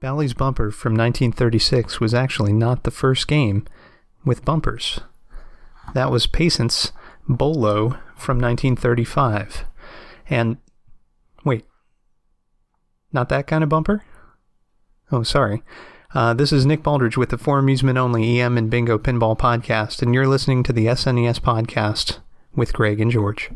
Bally's Bumper from 1936 was actually not the first game with bumpers. That was Patience Bolo from 1935. And, wait, not that kind of bumper? Oh, sorry. This is Nick Baldridge with the For Amusement Only EM and Bingo Pinball Podcast, and you're listening to the SNES Podcast with Greg and George.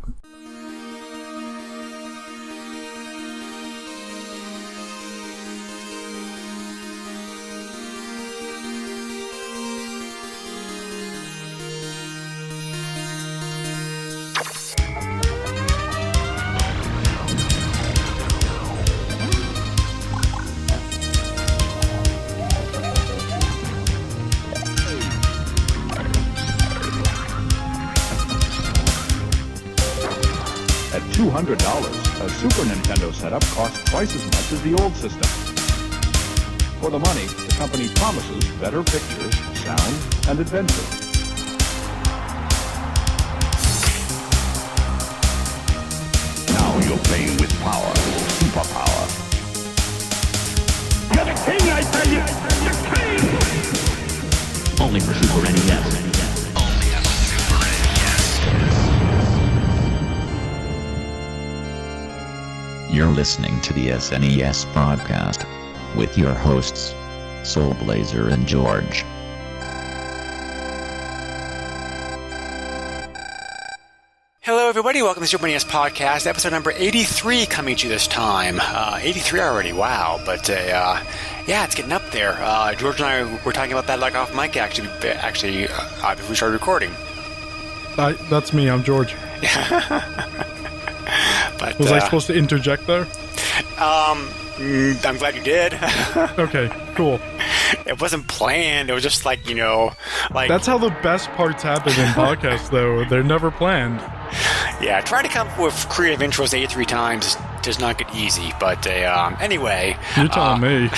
$200, a Super Nintendo setup costs twice as much as the old system. For the money, the company promises better pictures, sound, and adventure. Now you're playing with power, superpower. You're the king, I tell you! The king! Only for Super NES. You're listening to the SNES Podcast with your hosts, Soul Blazer and George. Hello, everybody. Welcome to the Super NES Podcast, episode number 83 coming to you this time. 83 already, wow. But, yeah, it's getting up there. George and I were talking about that like off mic, actually before we started recording. That's me. I'm George. But, was I supposed to interject there? I'm glad you did. Okay, cool. It wasn't planned. It was just like, like... That's how the best parts happen in podcasts, though. They're never planned. Yeah, trying to come up with creative intros 83 times does not get easy. But, anyway... You're telling me.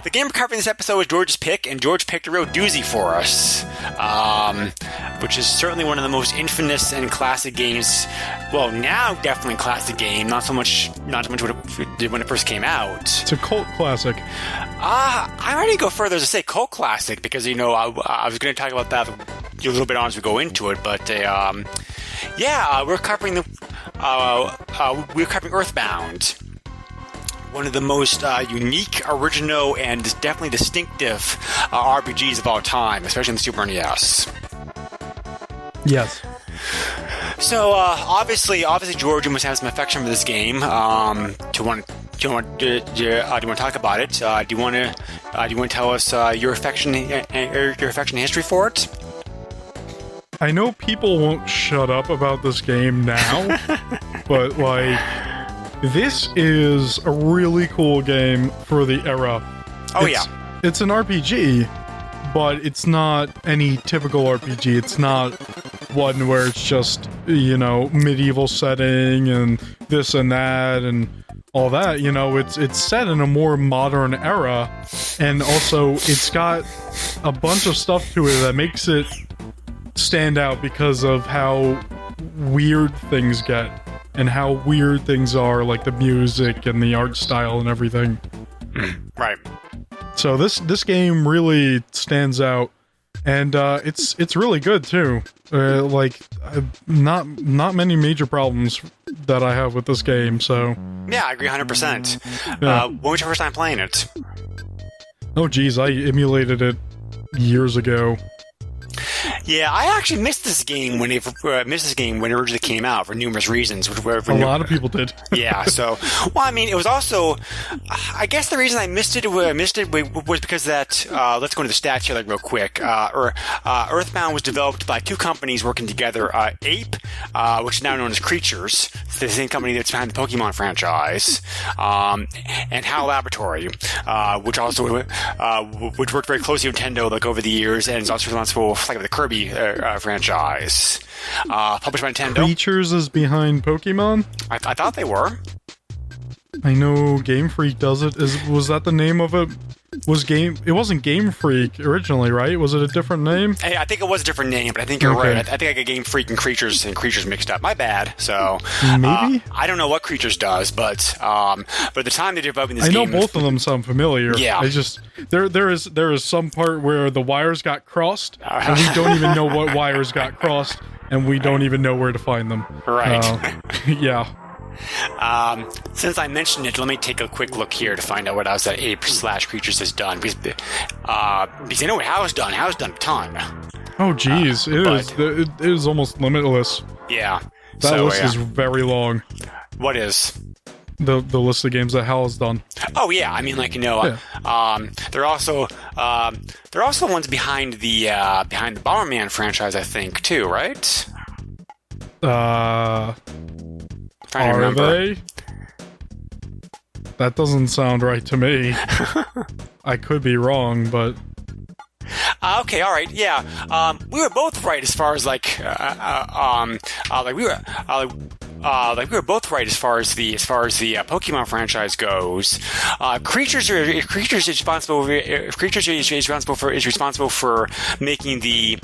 The game we're covering this episode is George's pick, and George picked a real doozy for us, which is certainly one of the most infamous and classic games. Well, now definitely classic game, not so much when it first came out. It's a cult classic. I already go further to say cult classic because I was going to talk about that a little bit on as we go into it, but we're covering Earthbound. One of the most unique, original, and definitely distinctive RPGs of all time, especially in the Super NES. Yes. So, obviously, George, you must have some affection for this game. Do you want to talk about it? Do you want to tell us your affection and history for it? I know people won't shut up about this game now, but this is a really cool game for the era. It's an RPG, but it's not any typical RPG. It's not one where it's just, medieval setting and this and that and all that. It's set in a more modern era, and also it's got a bunch of stuff to it that makes it stand out because of how weird things get. And how weird things are, like the music and the art style and everything. Right. So this game really stands out, and it's really good too. Not many major problems that I have with this game. So yeah, I agree 100%. Yeah. When was your first time playing it? Oh geez, I emulated it years ago. Yeah, I actually missed this game when it originally came out for numerous reasons. A lot of people did. Yeah, so it was also, I guess the reason I missed it was because that. Let's go into the stats here real quick. Earthbound was developed by two companies working together: Ape, which is now known as Creatures, the same company that's behind the Pokemon franchise, and HAL Laboratory, which worked very closely with Nintendo over the years, and is also responsible for the Kirby franchise. Published by Nintendo. Creatures is behind Pokemon? I thought they were. I know Game Freak does it. Was that the name of it? It wasn't Game Freak originally, right? Was it a different name? Hey, I think it was a different name, but I think you're right. I think I got Game Freak and Creatures mixed up. My bad. So maybe I don't know what Creatures does, but at the time they're developing this game, I know both of them sound familiar. Yeah. I just there is some part where the wires got crossed, and we don't even know what wires got crossed, and we don't even know where to find them. Right. Yeah. Since I mentioned it, let me take a quick look here to find out what else that Ape/Creatures has done. Because I know what Hal's done. Hal's done a ton. Oh, geez. It is almost limitless. Yeah. That list is very long. What is? The list of games that Hal has done. Oh yeah, I mean, like, you know, they're also the ones behind the Bomberman franchise, I think, too, right? Trying to remember. They? That doesn't sound right to me. I could be wrong, but... Okay, all right, yeah. We were both right as far as we were both right as far as the Pokemon franchise goes. Creatures is responsible for making the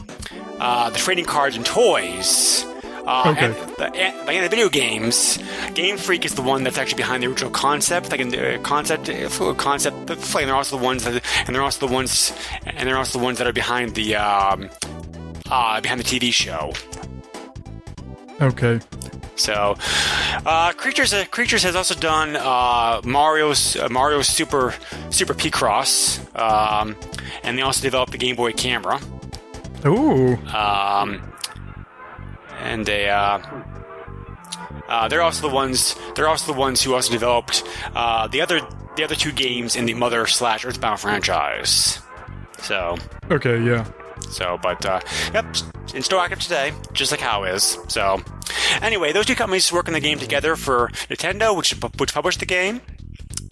trading cards and toys. Okay. And the video games, Game Freak is the one that's actually behind the original concept, and they're also the ones that are behind the TV show. Okay. So, Creatures has also done Mario's Super Picross, and they also developed the Game Boy camera. Ooh. And they're also the ones who also developed the other two games in the Mother/Earthbound franchise. So okay, yeah. So, but yep, in store active today, just like how is. So, anyway, those two companies work on the game together for Nintendo, which published the game.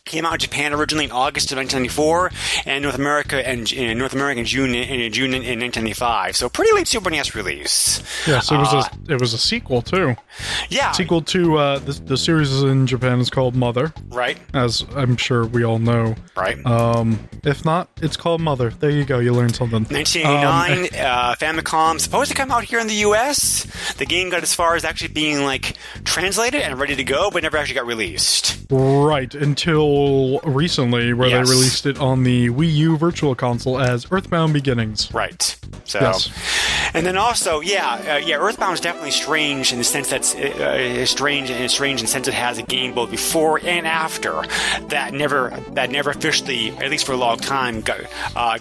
Came out in Japan originally in August of 1994, and North America in June in 1995. So pretty late Super NES release. Yes, it was a sequel too. Yeah, sequel to the series in Japan is called Mother. Right. As I'm sure we all know. Right. If not, it's called Mother. There you go. You learned something. 1989, Famicom, supposed to come out here in the U.S. The game got as far as actually being like translated and ready to go, but never actually got released. Right, until recently, where Yes. they released it on the Wii U Virtual Console as Earthbound Beginnings. Right. So, yes. And then also, Earthbound is definitely strange in the sense that strange in the sense it has a game both before and after that never officially, at least for a long time, got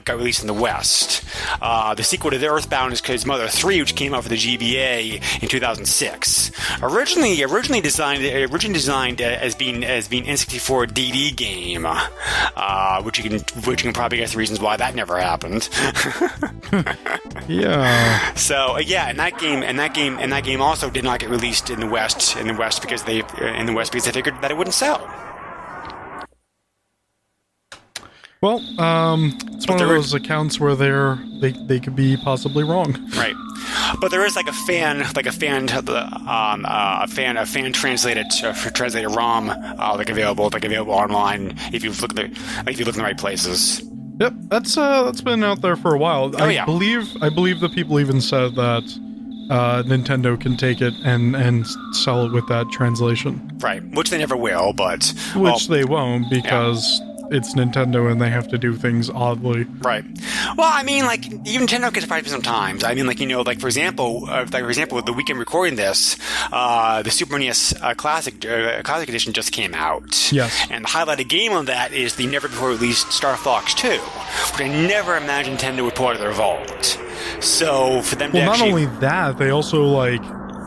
released in the West. The sequel to the Earthbound is Mother 3, which came out for the GBA in 2006. Originally designed as being N64 DD game, which you can probably guess the reasons why that never happened. Yeah. So and that game also did not get released in the West because they figured that it wouldn't sell. Well, it's one of those accounts where they could be possibly wrong. Right. But there is a fan translated ROM available online if you look in the right places. Yep, that's been out there for a while. Oh, yeah. I believe the people even said that Nintendo can take it and sell it with that translation. Right, which they never will, but they won't because it's Nintendo and they have to do things oddly. Right. Well, I mean, even Nintendo gets surprised sometimes. I mean, for example, the weekend recording this, the Super NES Classic Edition just came out. Yes. And the highlighted game on that is the never-before-released Star Fox 2, which I never imagined Nintendo would pull out of their vault. So, for them to not actually... only that, they also,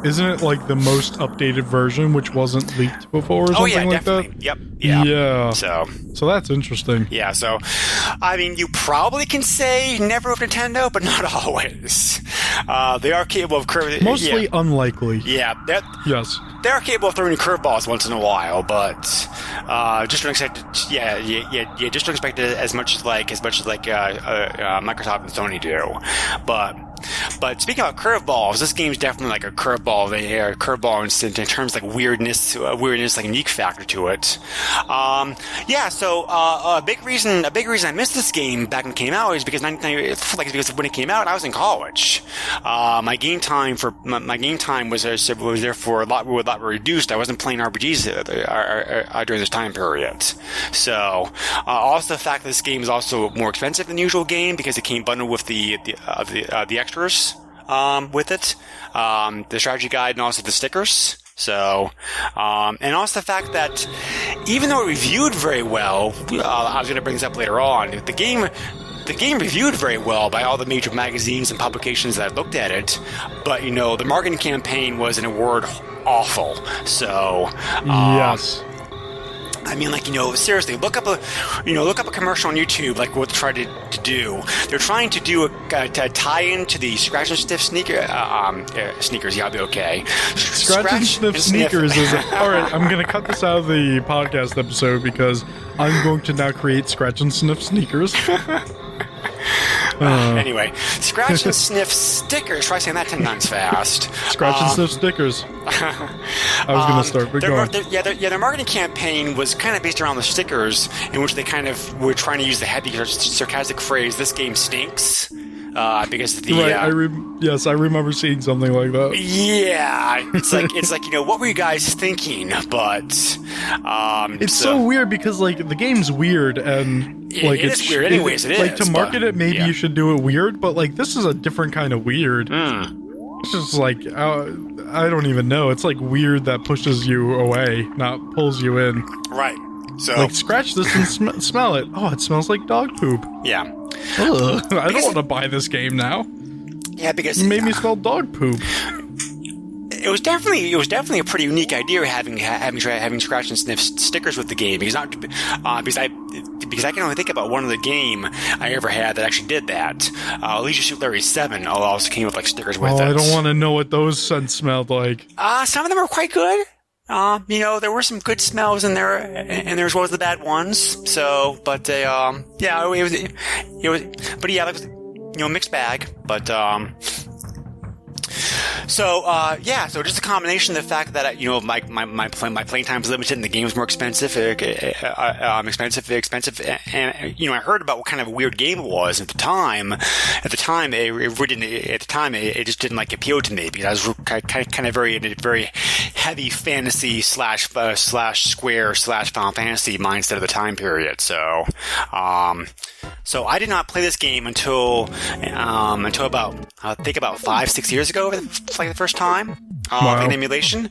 isn't it the most updated version, which wasn't leaked before or something like definitely. that? Yep. Yeah. Yeah. So that's interesting. Yeah, so, I mean, you probably can say never with Nintendo, but not always. They are capable of... Mostly unlikely. Yeah. Yes. they are capable of throwing curveballs once in a while, but just don't expect it. Just don't expect it as much as Microsoft and Sony do. But speaking about curveballs, this game's definitely like a curveball. A curveball in terms of like weirdness, like a unique factor to it. So a big reason I missed this game back when it came out is because when it came out, I was in college. My game time was therefore a lot reduced. I wasn't playing RPGs during this time period. So also the fact that this game is also more expensive than the usual game because it came bundled with the extras with it, the strategy guide and also the stickers. So, and also the fact that even though it reviewed very well, I was going to bring this up later on, the game reviewed very well by all the major magazines and publications that looked at it, but the marketing campaign was, in a word, awful. So, yes. I mean, seriously, look up a commercial on YouTube, like what they tried to do. They're trying to do a tie-in to the Scratch and Sniff sneakers. Yeah, I'll be okay. Scratch and Sniff sneakers is all right. I'm going to cut this out of the podcast episode because I'm going to now create Scratch and Sniff sneakers. Anyway, Scratch and Sniff stickers. Try saying that 10 times fast. Scratch and Sniff stickers. I was going to start, but go on. Their marketing campaign was kind of based around the stickers, in which they kind of were trying to use the heavy, sarcastic phrase, "This game stinks." Because the right, I remember seeing something like that. Yeah, it's like what were you guys thinking? But it's so weird because the game's weird and it's weird anyways. To market it, maybe you should do it weird, but this is a different kind of weird. It's just I don't even know. It's weird that pushes you away, not pulls you in. Right. So scratch this and smell it. Oh, it smells like dog poop. Yeah. Ugh, I don't want to buy this game now. Yeah, because it made me smell dog poop. It was definitely a pretty unique idea having Scratch and Sniff stickers with the game because I can only think about one other game I ever had that actually did that. Leisure Suit Larry 7 also came with stickers with it. I don't want to know what those scents smelled like. Some of them were quite good. There were some good smells in there, and there as well as the bad ones. So, but it was mixed bag. But so just a combination of the fact that my playing time is limited and the game was more expensive, and I heard about what kind of a weird game it was at the time. It just didn't appeal to me because I was kind of very heavy fantasy / Square / Final Fantasy mindset of the time period. So I did not play this game until about 5-6 years ago, the first time. In emulation.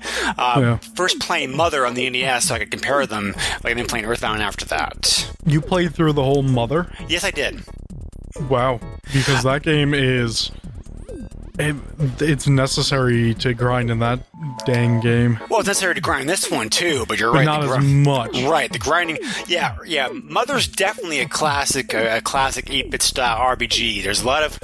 First playing Mother on the NES so I could compare them, and then playing Earthbound after that. You played through the whole Mother? Yes, I did. Wow. Because that game is... It's necessary to grind in that dang game. Well, it's necessary to grind this one too, but you're right. Not as much. Right, the grinding. Yeah. Mother's definitely a classic 8-bit style RPG. There's a lot of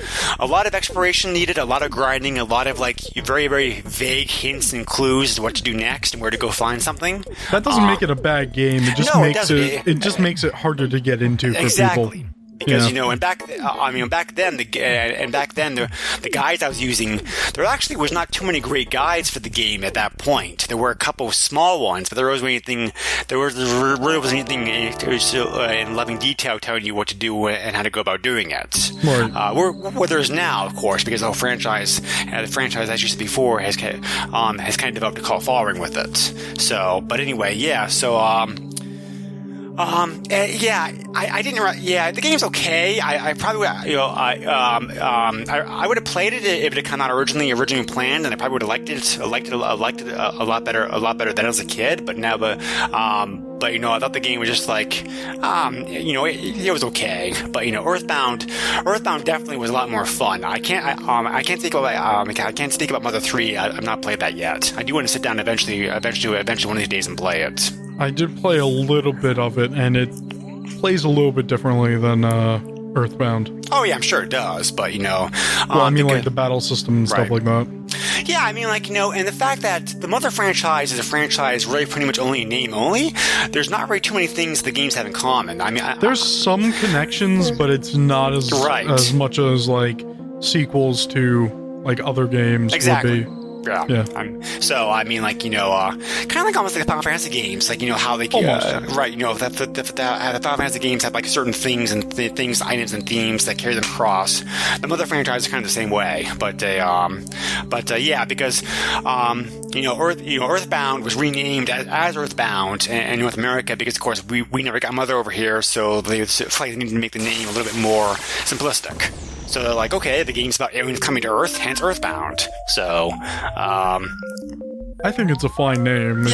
exploration needed, a lot of grinding, a lot of very, very vague hints and clues as to what to do next and where to go find something. That doesn't make it a bad game. It just makes it harder to get into for people. Because and back then the guides I was using, there actually was not too many great guides for the game at that point. There were a couple of small ones, but there really wasn't anything in loving detail telling you what to do and how to go about doing it. Right. Where there is now, of course, because the franchise, as you said before, has kind of developed a cult following with it. So, but anyway, yeah. So, I didn't. Yeah, the game's okay. I probably, I would have played it if it had come out originally planned, and I probably would have liked it a lot better than as a kid. But now, I thought the game was just it was okay. But Earthbound definitely was a lot more fun. I can't think about Mother 3. I've not played that yet. I do want to sit down eventually one of these days and play it. I did play a little bit of it, and it plays a little bit differently than Earthbound. Oh yeah, I'm sure it does, but the battle system and stuff like that. Yeah, I mean, like, and the fact that the Mother franchise is a franchise really pretty much only in name only, there's not really too many things the games have in common. I mean, there's some connections, but it's not as much as, like, sequels to, like, other games exactly. would be. Yeah. So, I mean, like, kind of like almost like the Final Fantasy games, like, how they, right, the Final Fantasy games have, like, certain things and items and themes that carry them across. The Mother franchise is kind of the same way, but yeah, because, Earthbound was renamed as Earthbound in North America because, of course, we never got Mother over here, so they needed to make the name a little bit more simplistic. So they're like, okay, the game's about aliens coming to Earth, hence Earthbound. So, I think it's a fine name.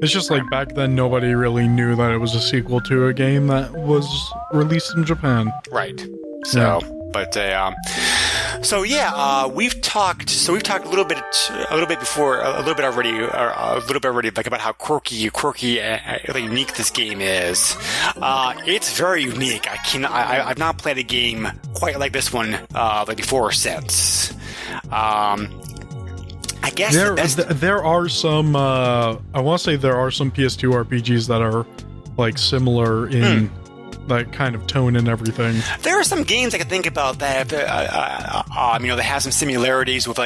It's just like back then nobody really knew that it was a sequel to a game that was released in Japan. Right. So, but we've talked a little bit already, like about how quirky, unique this game is. It's very unique. I've not played a game quite like this one, like before or since. I guess there are some. I want to say there are some PS2 RPGs that are like similar in that kind of tone and everything. There are some games I can think about that they have some similarities with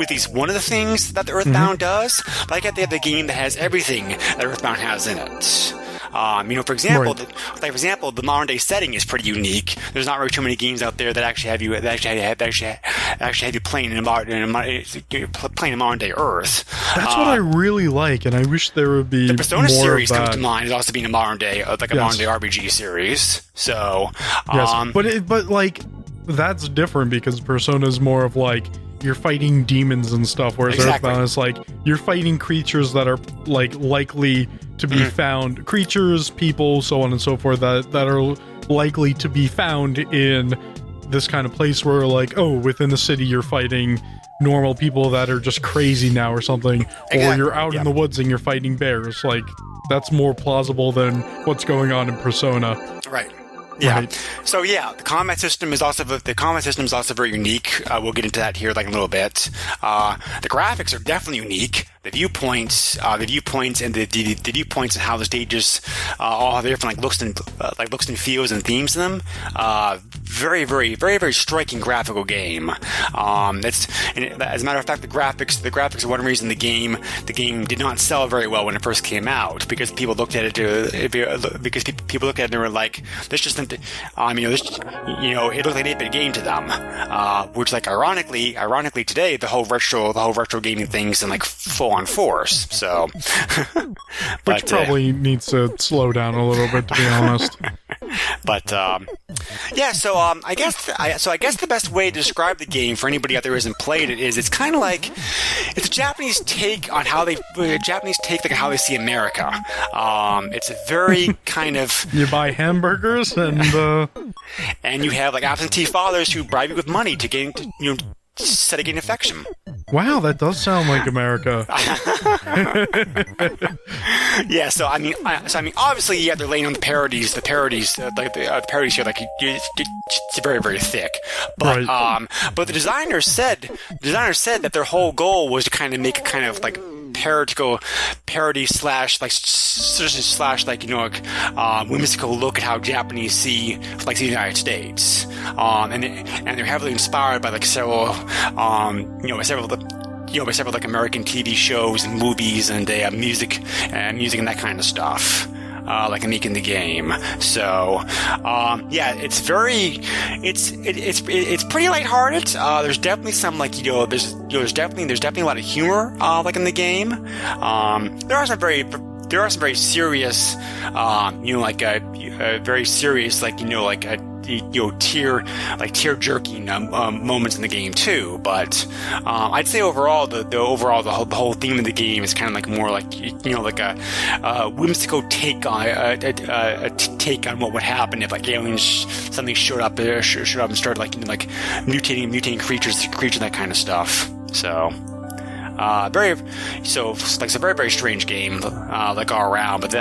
these one of the things that the Earthbound does. But I get they have the game that has everything that Earthbound has in it. For example, the modern day setting is pretty unique. There's not really too many games out there that actually have you playing in modern day Earth. That's what I really like, and I wish there would be the Persona more series of that. comes to mind as also being a modern day RPG series. So, but that's different because Persona is more of like you're fighting demons and stuff, whereas Earthbound is like you're fighting creatures that are like likely to be found, creatures, people, so on and so forth, that are likely to be found in this kind of place where, like, within the city you're fighting normal people that are just crazy now or something, or you're out in the woods and you're fighting bears. Like, that's more plausible than what's going on in Persona. Right. Yeah. Right. So the combat system is also very unique. We'll get into that here like in a little bit. The graphics are definitely unique. The viewpoints and the viewpoints and how the stages all have different looks and feels and themes to them. Very, very, very, very striking graphical game. As a matter of fact, the graphics are one reason the game did not sell very well when it first came out, because people looked at it and they were like, this just it looked like an 8-bit game to them, which, like, ironically today the whole retro gaming thing's in like full on force. So, which probably needs to slow down a little bit, to be honest. But I guess the best way to describe the game for anybody out there who hasn't played it is it's kind of like it's a Japanese take on how they see America. It's a very kind of you buy hamburgers and you have like absentee fathers who bribe you with money to gain affection. Wow, that does sound like America. Yeah, so I mean, obviously, they're laying on the parodies. The parodies here, it's very, very thick. But but the designers said that their whole goal was to kind of make a kind of like parody slash whimsical look at how Japanese see the United States, and they're heavily inspired by several like American TV shows and movies and music and that kind of stuff. Like making the game. So, it's pretty lighthearted. There's definitely some there's definitely a lot of humor like in the game. There are some very serious, very serious tear-jerking moments in the game too. But I'd say overall, the whole theme of the game is kind of like more like a whimsical take on what would happen if aliens suddenly showed up and started mutating creatures, that kind of stuff. So. Very, very strange game, all around, but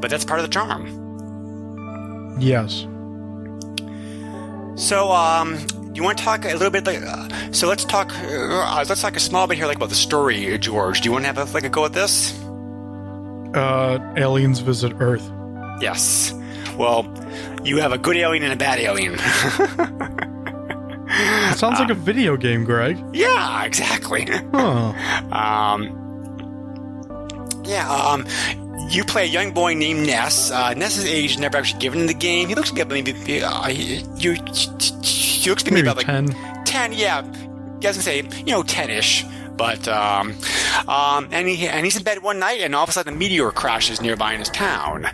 that's part of the charm. Yes. So, you want to talk a little bit? So let's talk a small bit here, like about the story, George. Do you want to have a go at this? Aliens visit Earth. Yes. Well, you have a good alien and a bad alien. It sounds like a video game, Greg. Yeah, exactly. Huh. You play a young boy named Ness. Ness's age is never actually given in the game. He looks like maybe he looks to me about like 10. 10, yeah. I was gonna say 10-ish. But and he's in bed one night, and all of a sudden a meteor crashes nearby in his town.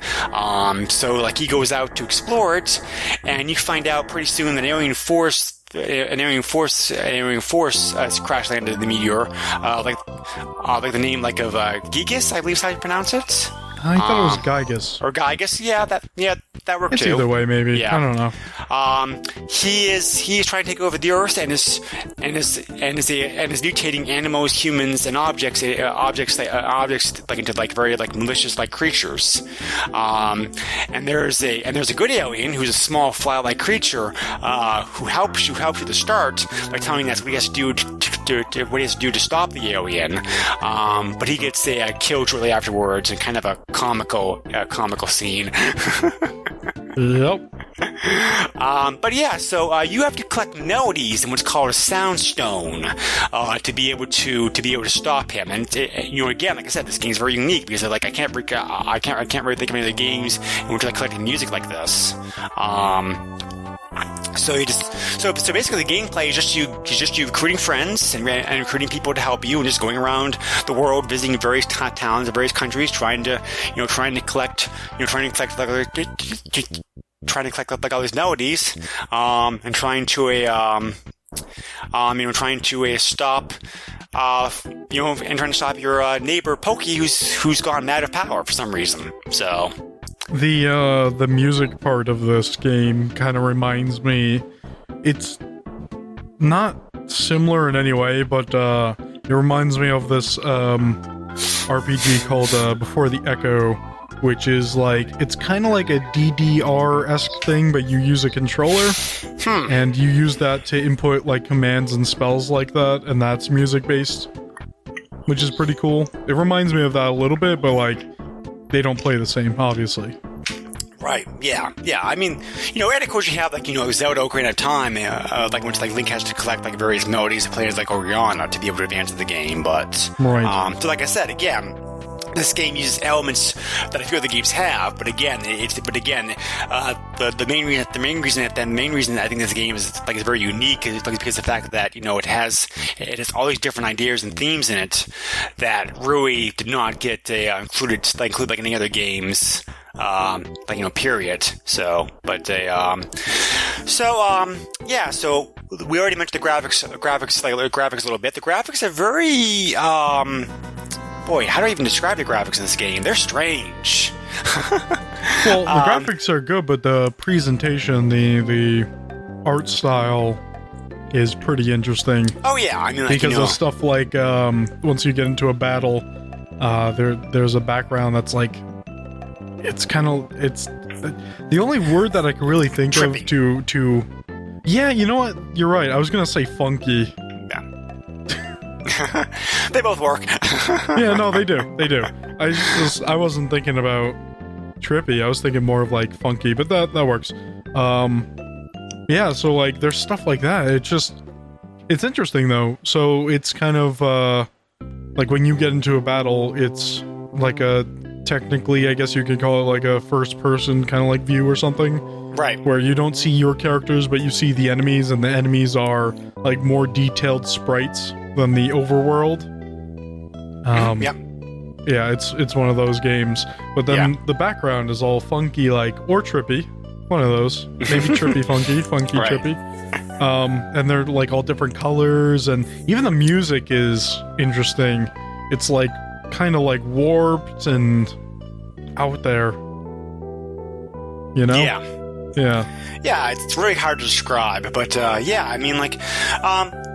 So like he goes out to explore it, and you find out pretty soon that an alien force crash landed the meteor, like the name of Gigas, I believe is how you pronounce it. I thought it was Gygus. Or Gygus, that worked It's too. either way, maybe. Yeah. I don't know. He is trying to take over the Earth and is mutating animals, humans, and objects into very malicious creatures. And there's a good alien who's a small fly-like creature who helps you at the start by telling us what he has to do to stop the alien. But he gets killed shortly afterwards in kind of a comical scene. Yep. But yeah, so you have to collect melodies in what's called a sound stone to be able to stop him. And again, like I said, this game is very unique because I can't really think of any other games in which I collected music like this. So basically the gameplay is just you recruiting friends and recruiting people to help you, and just going around the world visiting various towns and various countries, trying to collect all these melodies, and trying to stop your neighbor Pokey who's gone mad of power for some reason. So the music part of this game kind of reminds me. It's not similar in any way, but it reminds me of this RPG called Before the Echo, which is it's kind of like a DDR-esque thing, but you use a controller, and you use that to input commands and spells like that, and that's music-based, which is pretty cool. It reminds me of that a little bit, but they don't play the same, obviously. Right. Yeah. I mean, and of course you have Zelda Ocarina of Time, which Link has to collect various melodies of players like Oriana to be able to advance in the game. But right. So like I said, again, this game uses elements that a few other games have, but again, the main reason I think this game is very unique is because of the fact that it has all these different ideas and themes in it that really did not get included in any other games. Period. So we already mentioned the graphics a little bit. The graphics are very, boy, how do I even describe the graphics in this game? They're strange. Well, the graphics are good, but the presentation, the art style is pretty interesting. Oh yeah, I mean, because of stuff once you get into a battle, there's a background that's it's the only word that I can really think Trippy. of to yeah, you know what? You're right. I was gonna say funky. Yeah. They both work. Yeah, no, they do. I wasn't thinking about trippy. I was thinking more of funky, but that works. Yeah, so there's stuff like that. It's interesting though. So it's kind of when you get into a battle, it's technically, I guess you could call it a first-person kind of view or something. Right. Where you don't see your characters, but you see the enemies, and the enemies are more detailed sprites than the overworld. Yep. Yeah, it's one of those games. But then the background is all funky, or trippy. One of those. Maybe trippy, funky, right. trippy. And they're all different colors, and even the music is interesting. It's kind of warped and out there. Yeah. Yeah. Yeah, it's really hard to describe, but yeah, I mean, like,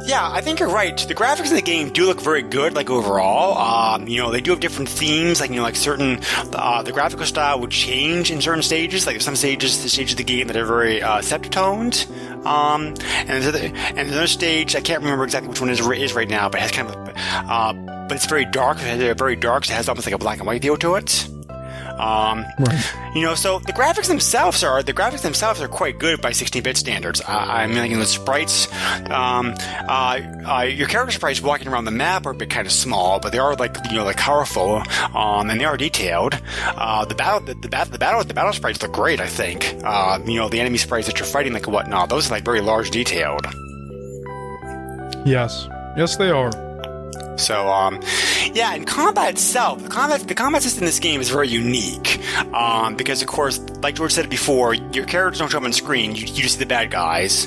yeah, I think you're right. The graphics in the game do look very good, like overall. You know, they do have different themes, like, you know, like certain the graphical style would change in certain stages. Like, there's some stages, the stages of the game that are very septutoned, and there's another stage I can't remember exactly which one it is right now, but it has kind of but it's very dark. They're very dark, so it has almost like a black and white feel to it. Right. You know, so the graphics themselves are quite good by 16-bit standards. I mean, like, in the sprites, your character sprites walking around the map are a bit kind of small, but they are, like, you know, like, colorful, and they are detailed. The battle sprites look great, I think. You know, the enemy sprites that you're fighting, like, whatnot, those are, like, very large detailed. Yes, they are. So, yeah, and combat itself, the combat system in this game is very unique, because, of course, like George said before, your characters don't show up on screen, you just see the bad guys.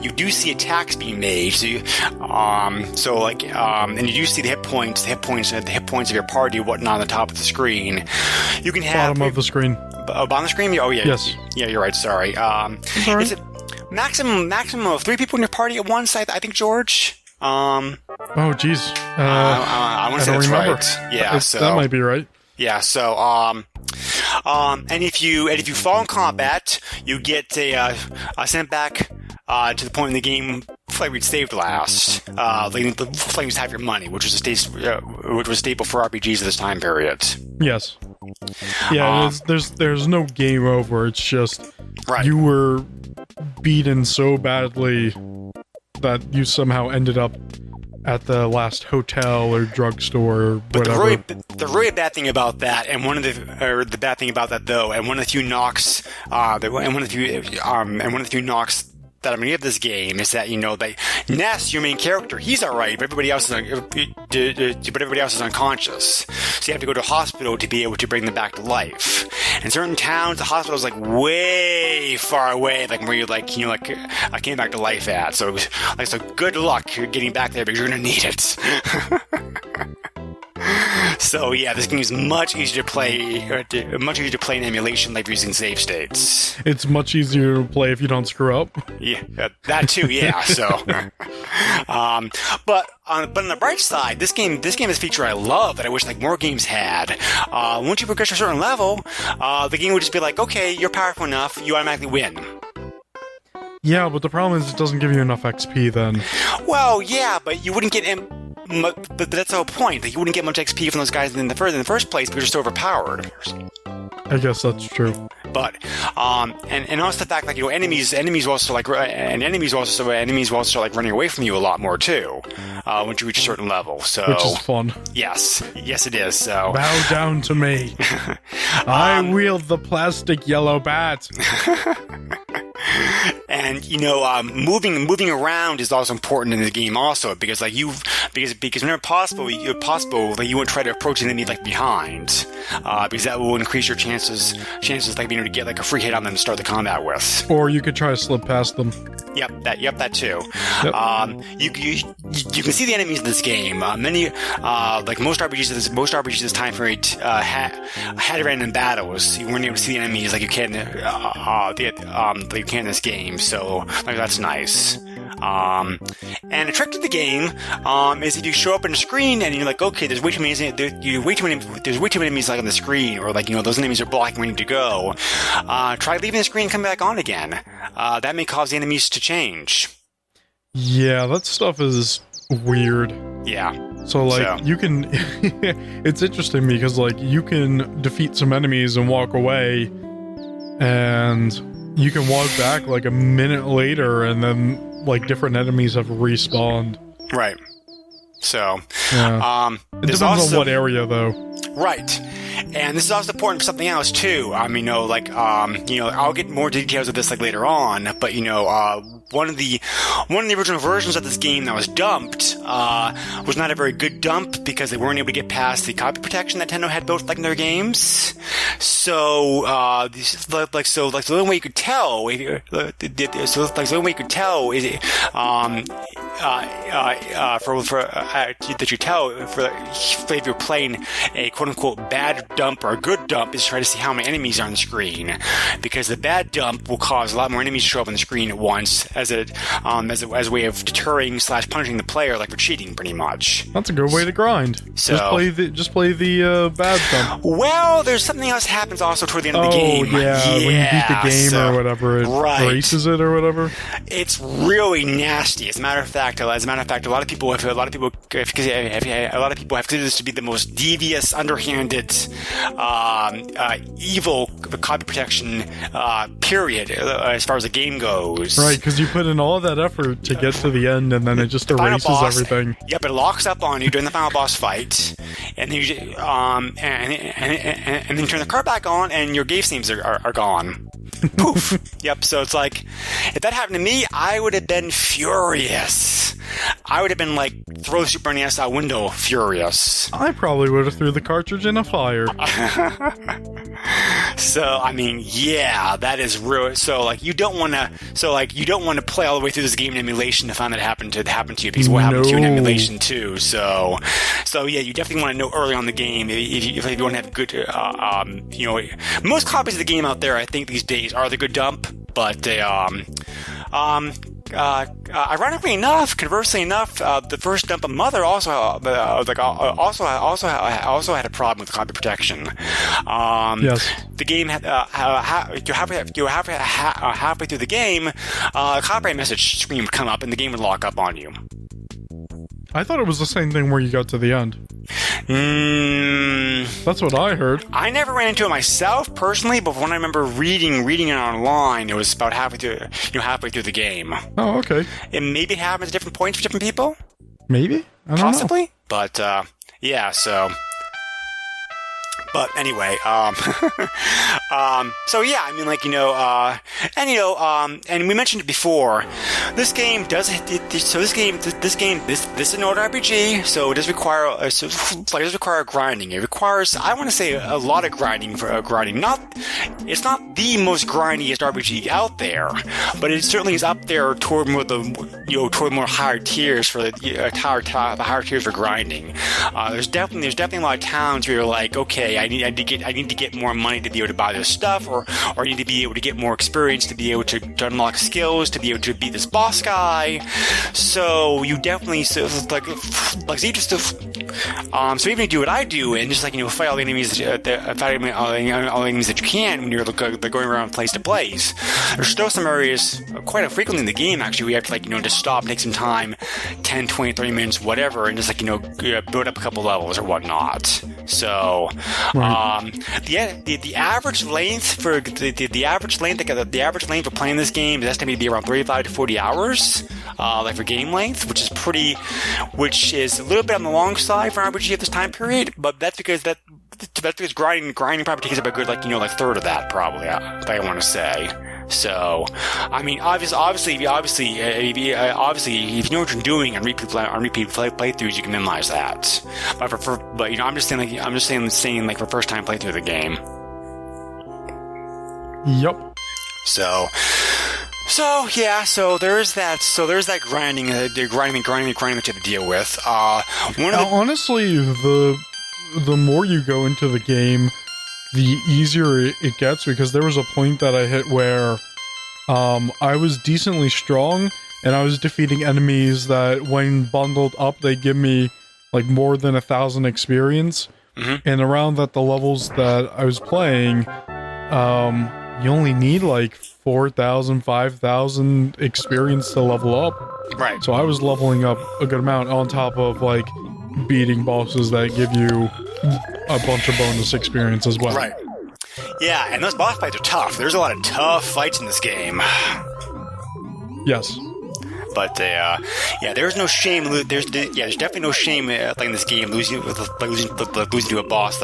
You do see attacks being made, so and you do see the hit points of your party, whatnot, on the top of the screen. You can have... Bottom of the screen. Bottom of the screen? Oh, yeah. Yes. Yeah, you're right, sorry. Sorry? Is it maximum of 3 people in your party at once, I think, George? Oh, geez. I want to say that's remember. Right. Yeah, so that might be right. Yeah, so and if you fall in combat, you get sent back to the point in the game like we'd saved last. The flames have your money, which was a staple for RPGs at this time period. Yes. Yeah, there's no game over. It's just you were beaten so badly that you somehow ended up at the last hotel or drugstore or whatever. But the really bad thing about that, and one of the bad thing about that though, and one of the few knocks, that I'm going to give this game is that, you know, that Ness, your main character, he's alright, but everybody else is unconscious. So you have to go to a hospital to be able to bring them back to life. In certain towns, the hospital's like way far away, like where I came back to life at. So good luck getting back there because you're going to need it. So yeah, this game is much easier to play in emulation, like using save states. It's much easier to play if you don't screw up. Yeah, that too. Yeah. So, but on the bright side, this game has a feature I love that I wish like more games had. Once you progress to a certain level, the game would just be like, okay, you're powerful enough, you automatically win. Yeah, but the problem is it doesn't give you enough XP then. Well, yeah, but you wouldn't get but that's the whole point. That you wouldn't get much XP from those guys in the first place because you're so overpowered. I guess that's true. But and also the fact, like, you know, enemies will also like running away from you a lot more too once you reach a certain level. So which is fun. Yes, it is. So bow down to me. I wield the plastic yellow bat. And, you know, moving around is also important in the game also, because like because whenever possible, like, you won't try to approach an enemy like behind, because that will increase your chances like being able to get like a free hit on them to start the combat with. Or you could try to slip past them. Yep, that too. Yep. You can see the enemies in this game. Many like most RPGs this time period had random battles. You weren't able to see the enemies like you can in this game. So like that's nice. And a trick to the game is if you show up on the screen and you're like, okay, there's way too many enemies like on the screen, or like, you know, those enemies are blocking where you need to go. Try leaving the screen and come back on again. That may cause the enemies to change. Yeah, that stuff is weird. Yeah. So like you can, it's interesting because like you can defeat some enemies and walk away, and you can walk back like a minute later, and then like different enemies have respawned. Right. So, yeah. It depends on what area, though. Right. And this is also important for something else too. You know, like, you know, I'll get more details of this like later on, but you know, one of the original versions of this game that was dumped was not a very good dump because they weren't able to get past the copy protection that Nintendo had built in their games. So the only way you could tell is if you're playing a quote unquote bad dump or a good dump is try to see how many enemies are on the screen, because the bad dump will cause a lot more enemies to show up on the screen at once as a way of deterring / punishing the player, like for cheating, pretty much. That's a good way to grind. So, just play the bad dump. Well, there's something else happens also toward the end of the game. Yeah, when you beat the game or whatever, it erases it or whatever. It's really nasty. As a matter of fact, a lot of people have considered this to be the most devious, underhanded, evil copy protection period as far as the game goes. Right, because you put in all that effort to get to the end, and then it just erases everything. Yep, it locks up on you during the final boss fight, and then and then turn the card back on, and your game themes are gone. Poof. Yep. So it's like, if that happened to me, I would have been furious. I would have been like, throw the Super NES out window, furious. I probably would have threw the cartridge in a fire. So I mean, yeah, that is real. So like, you don't want to play all the way through this game in emulation to find that happened to you, because what happened to you in emulation too. So yeah, you definitely want to know early on in the game if you want to have good, most copies of the game out there, I think these days are the good dump, but they ironically enough, conversely enough, the first dump of Mother also had a problem with copy protection. Yes. The game had halfway through the game, a copyright message screen would come up and the game would lock up on you. I thought it was the same thing where you got to the end. That's what I heard. I never ran into it myself personally, but when I remember reading it online, it was about halfway through the game. Oh, okay. It maybe happens at different points for different people. Maybe, I don't possibly know. But yeah. So. But anyway, so yeah, I mean, like, and we mentioned it before. This game does, this is an old RPG, so it does require grinding. It requires, I want to say, a lot of grinding for grinding. It's not the most grindiest RPG out there, but it certainly is up there toward more higher tiers for the higher tiers for grinding. There's definitely a lot of towns where you're like, okay, I need to get more money to be able to buy this stuff, or I need to be able to get more experience to be able to unlock skills to be able to beat this boss guy. So you definitely so even if you do what I do and just fight all the enemies all the enemies that you can when you're going around place to place. There's still some areas quite frequently in the game actually we have to just stop, take some time, 10, 20, 30 minutes, whatever, and just build up a couple levels or whatnot. So. Right. The average length for the average length for playing this game is estimated to be around 35 to 40 hours, for game length, which is a little bit on the long side for an RPG at this time period. But that's because grinding probably takes up a good third of that probably. I want to say. So, I mean, obviously, if you know what you're doing on repeat playthroughs, you can minimize that. But I'm just saying for first time playthrough of the game. Yep. So yeah, so there's that grinding that you have to deal with. Honestly, the more you go into the game, the easier it gets, because there was a point that I hit where I was decently strong and I was defeating enemies that when bundled up they give me more than 1,000 experience. Mm-hmm. And around the levels that I was playing, you only need 4,000, 5,000 experience to level up. Right. So I was leveling up a good amount on top of beating bosses that give you a bunch of bonus experience as well. Right. Yeah, and those boss fights are tough. There's a lot of tough fights in this game. Yes. But yeah, there's no shame. There's definitely no shame like in this game losing to a boss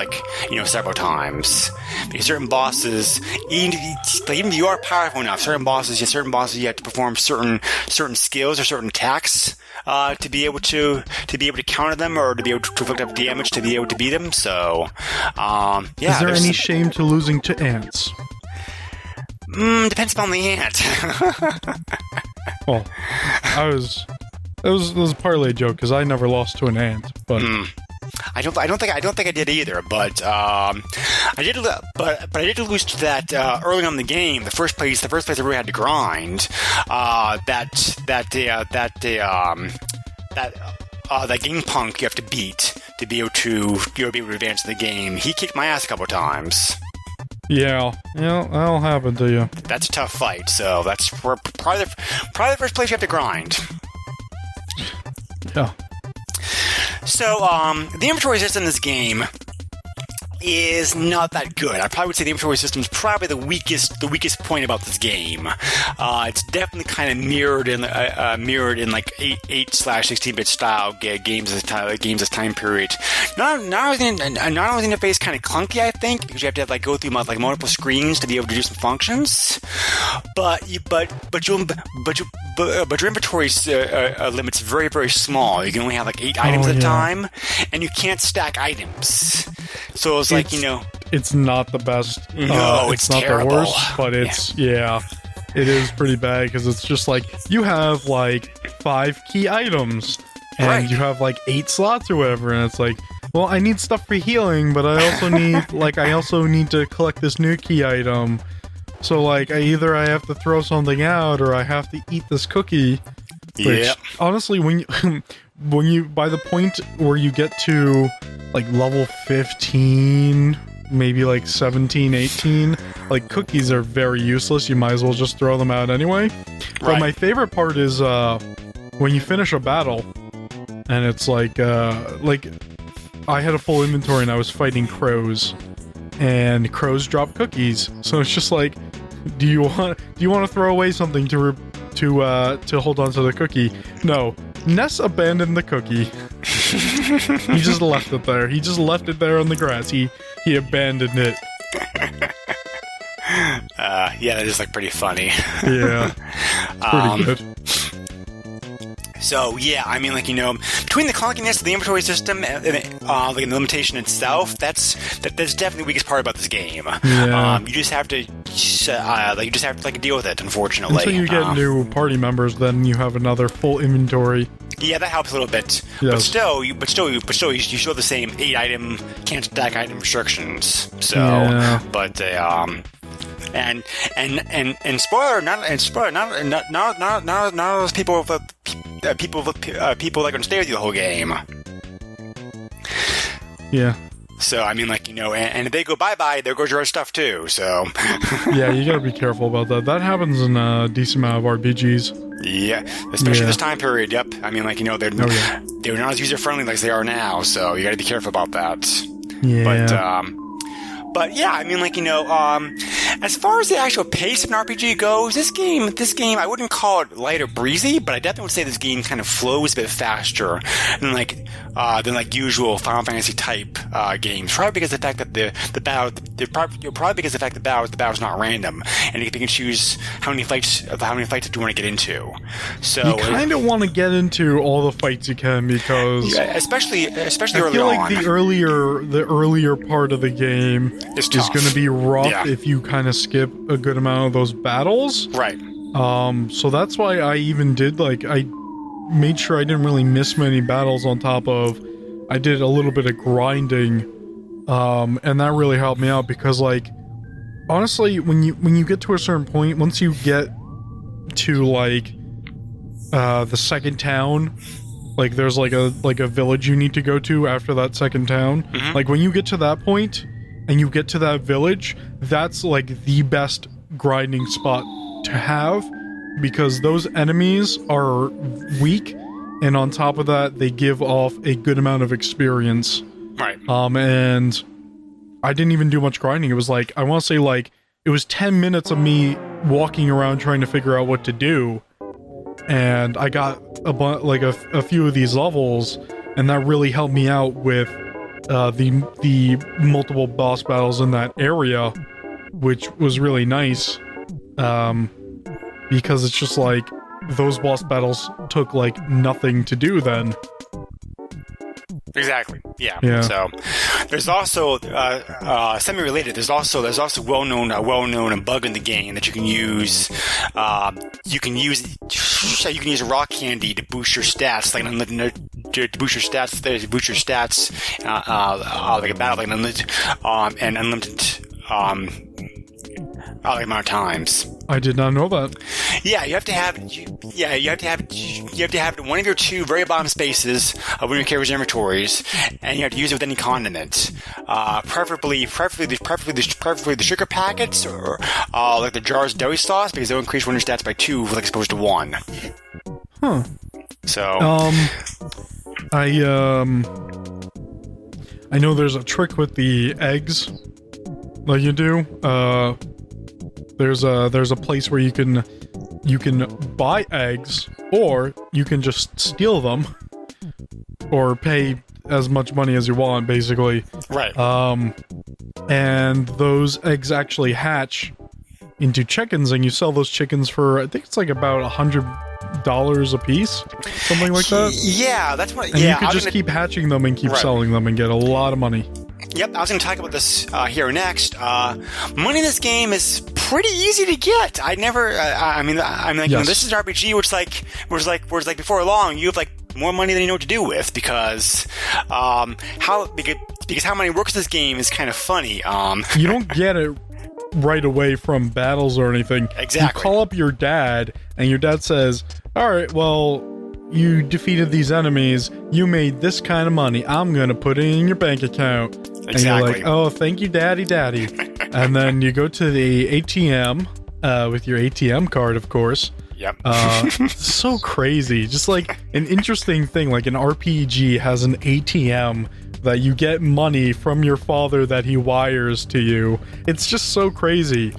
several times. Because certain bosses, even if you are powerful enough, certain bosses you have to perform certain skills or certain attacks to be able to counter them or to be able to inflict up damage to be able to beat them. So yeah. Is there any shame to losing to ants? Depends upon the ant. Well, it was partly a joke because I never lost to an ant, but I don't think I did either. But I did lose to that early on in the game. The first place I really had to grind. That game punk you have to beat to be able to advance the game. He kicked my ass a couple times. Yeah, that'll happen to you. That's a tough fight, so that's probably the first place you have to grind. Yeah. So, the inventory system in this game is not that good. I probably would say the inventory system is probably the weakest point about this game. It's definitely kind of mirrored in like 8/16-bit style games of time period. Not only the interface kind of clunky, I think, because you have to go through multiple screens to be able to do some functions. But your inventory limit's very, very small. You can only have 8 items at a time, and you can't stack items. So it's it's not the best. No, it's not terrible. The worst, but it is pretty bad because it's just you have 5 key items and you have 8 slots or whatever, and it's well, I need stuff for healing, but I also need to collect this new key item. So I have to throw something out or I have to eat this cookie. Which honestly, when you by the point where you get to level 15, maybe 17, 18, cookies are very useless. You might as well just throw them out anyway. But my favorite part is when you finish a battle and it's I had a full inventory and I was fighting crows, and crows drop cookies. So it's just do you want to throw away something to hold on to the cookie? No. Ness abandoned the cookie. He just left it there. He just left it there on the grass. He abandoned it. Yeah, that is pretty funny. Yeah. It's pretty good. So yeah, I mean, between the clunkiness of the inventory system and the limitation itself, that's definitely the weakest part about this game. Yeah. You just have to deal with it, unfortunately. Until you get new party members, then you have another full inventory. Yeah, that helps a little bit. Yes. But still, you still the same 8-item can't stack item restrictions. So, but and spoiler, not those people gonna stay with you the whole game. Yeah. So I mean, and if they go bye, there goes your other stuff too. So yeah, you gotta be careful about that. That happens in a decent amount of RPGs. Yeah, especially this time period. Yep. I mean, they're not as user friendly as they are now. So you gotta be careful about that. Yeah. But yeah, I mean, as far as the actual pace of an RPG goes, this game, I wouldn't call it light or breezy, but I definitely would say this game kind of flows a bit faster than usual Final Fantasy type games. Probably because of the fact that the battle's not random, and you can choose how many fights that you want to get into. So you kind of want to get into all the fights you can because especially I early feel on. the earlier part of the game is going to be rough if you kind of skip a good amount of those battles. Right. So that's why I even did I made sure I didn't really miss many battles on top of I did a little bit of grinding, and that really helped me out because honestly when you get to a certain point, once you get to the second town, there's a village you need to go to after that second town. Mm-hmm. When you get to that point and you get to that village, that's the best grinding spot to have because those enemies are weak, and on top of that they give off a good amount of experience. Right. And I didn't even do much grinding. It was I want to say it was 10 minutes of me walking around trying to figure out what to do. and I got a few of these levels, and that really helped me out with the multiple boss battles in that area, which was really nice, because it's just like those boss battles took like nothing to do then. Exactly. Yeah. So there's also semi-related. There's also well-known bug in the game that you can use. You can use rock candy to boost your stats, like to boost your stats, like a battle, like unlimited, and unlimited, like amount of times. I did not know that. Yeah, you have to have one of your two very bottom spaces of one of your character's inventories, and you have to use it with any condiment. Preferably the sugar packets or like the jars of deli sauce, because they'll increase one of your stats by 2, like opposed to 1. Huh. So I know there's a trick with the eggs that you do. There's a place where you can buy eggs, or you can just steal them, or pay as much money as you want, basically. Right. And those eggs actually hatch into chickens, and you sell those chickens for, I think it's like about $100 a piece, something like that. Yeah, that's what. And you could just keep hatching them and keep selling them and get a lot of money. Yep, I was going to talk about this here next. Money in this game is pretty easy to get. I never. I'm like, yes. This is an RPG, which like before long, you have like more money than you know what to do with, because how money works in this game is kind of funny. You don't get it right away from battles or anything. Exactly. You call up your dad, and your dad says, "All right, well, you defeated these enemies. You made this kind of money. I'm gonna put it in your bank account." Exactly. And you're like, "Oh, thank you, daddy." And then you go to the ATM with your ATM card, of course. Yep. So crazy. Just like an interesting thing, like an RPG has an ATM that you get money from your father that he wires to you. It's just so crazy.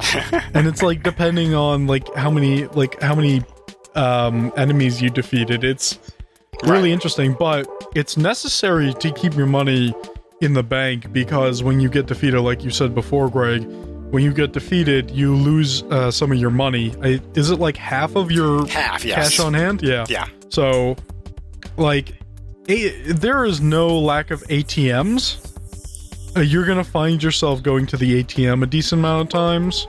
And it's like depending on how many enemies you defeated. It's really interesting, but it's necessary to keep your money in the bank, because when you get defeated, like you said before, Greg, when you get defeated, you lose some of your money. Is it like half of your cash on hand? Yeah. So, there is no lack of ATMs. You're gonna find yourself going to the ATM a decent amount of times,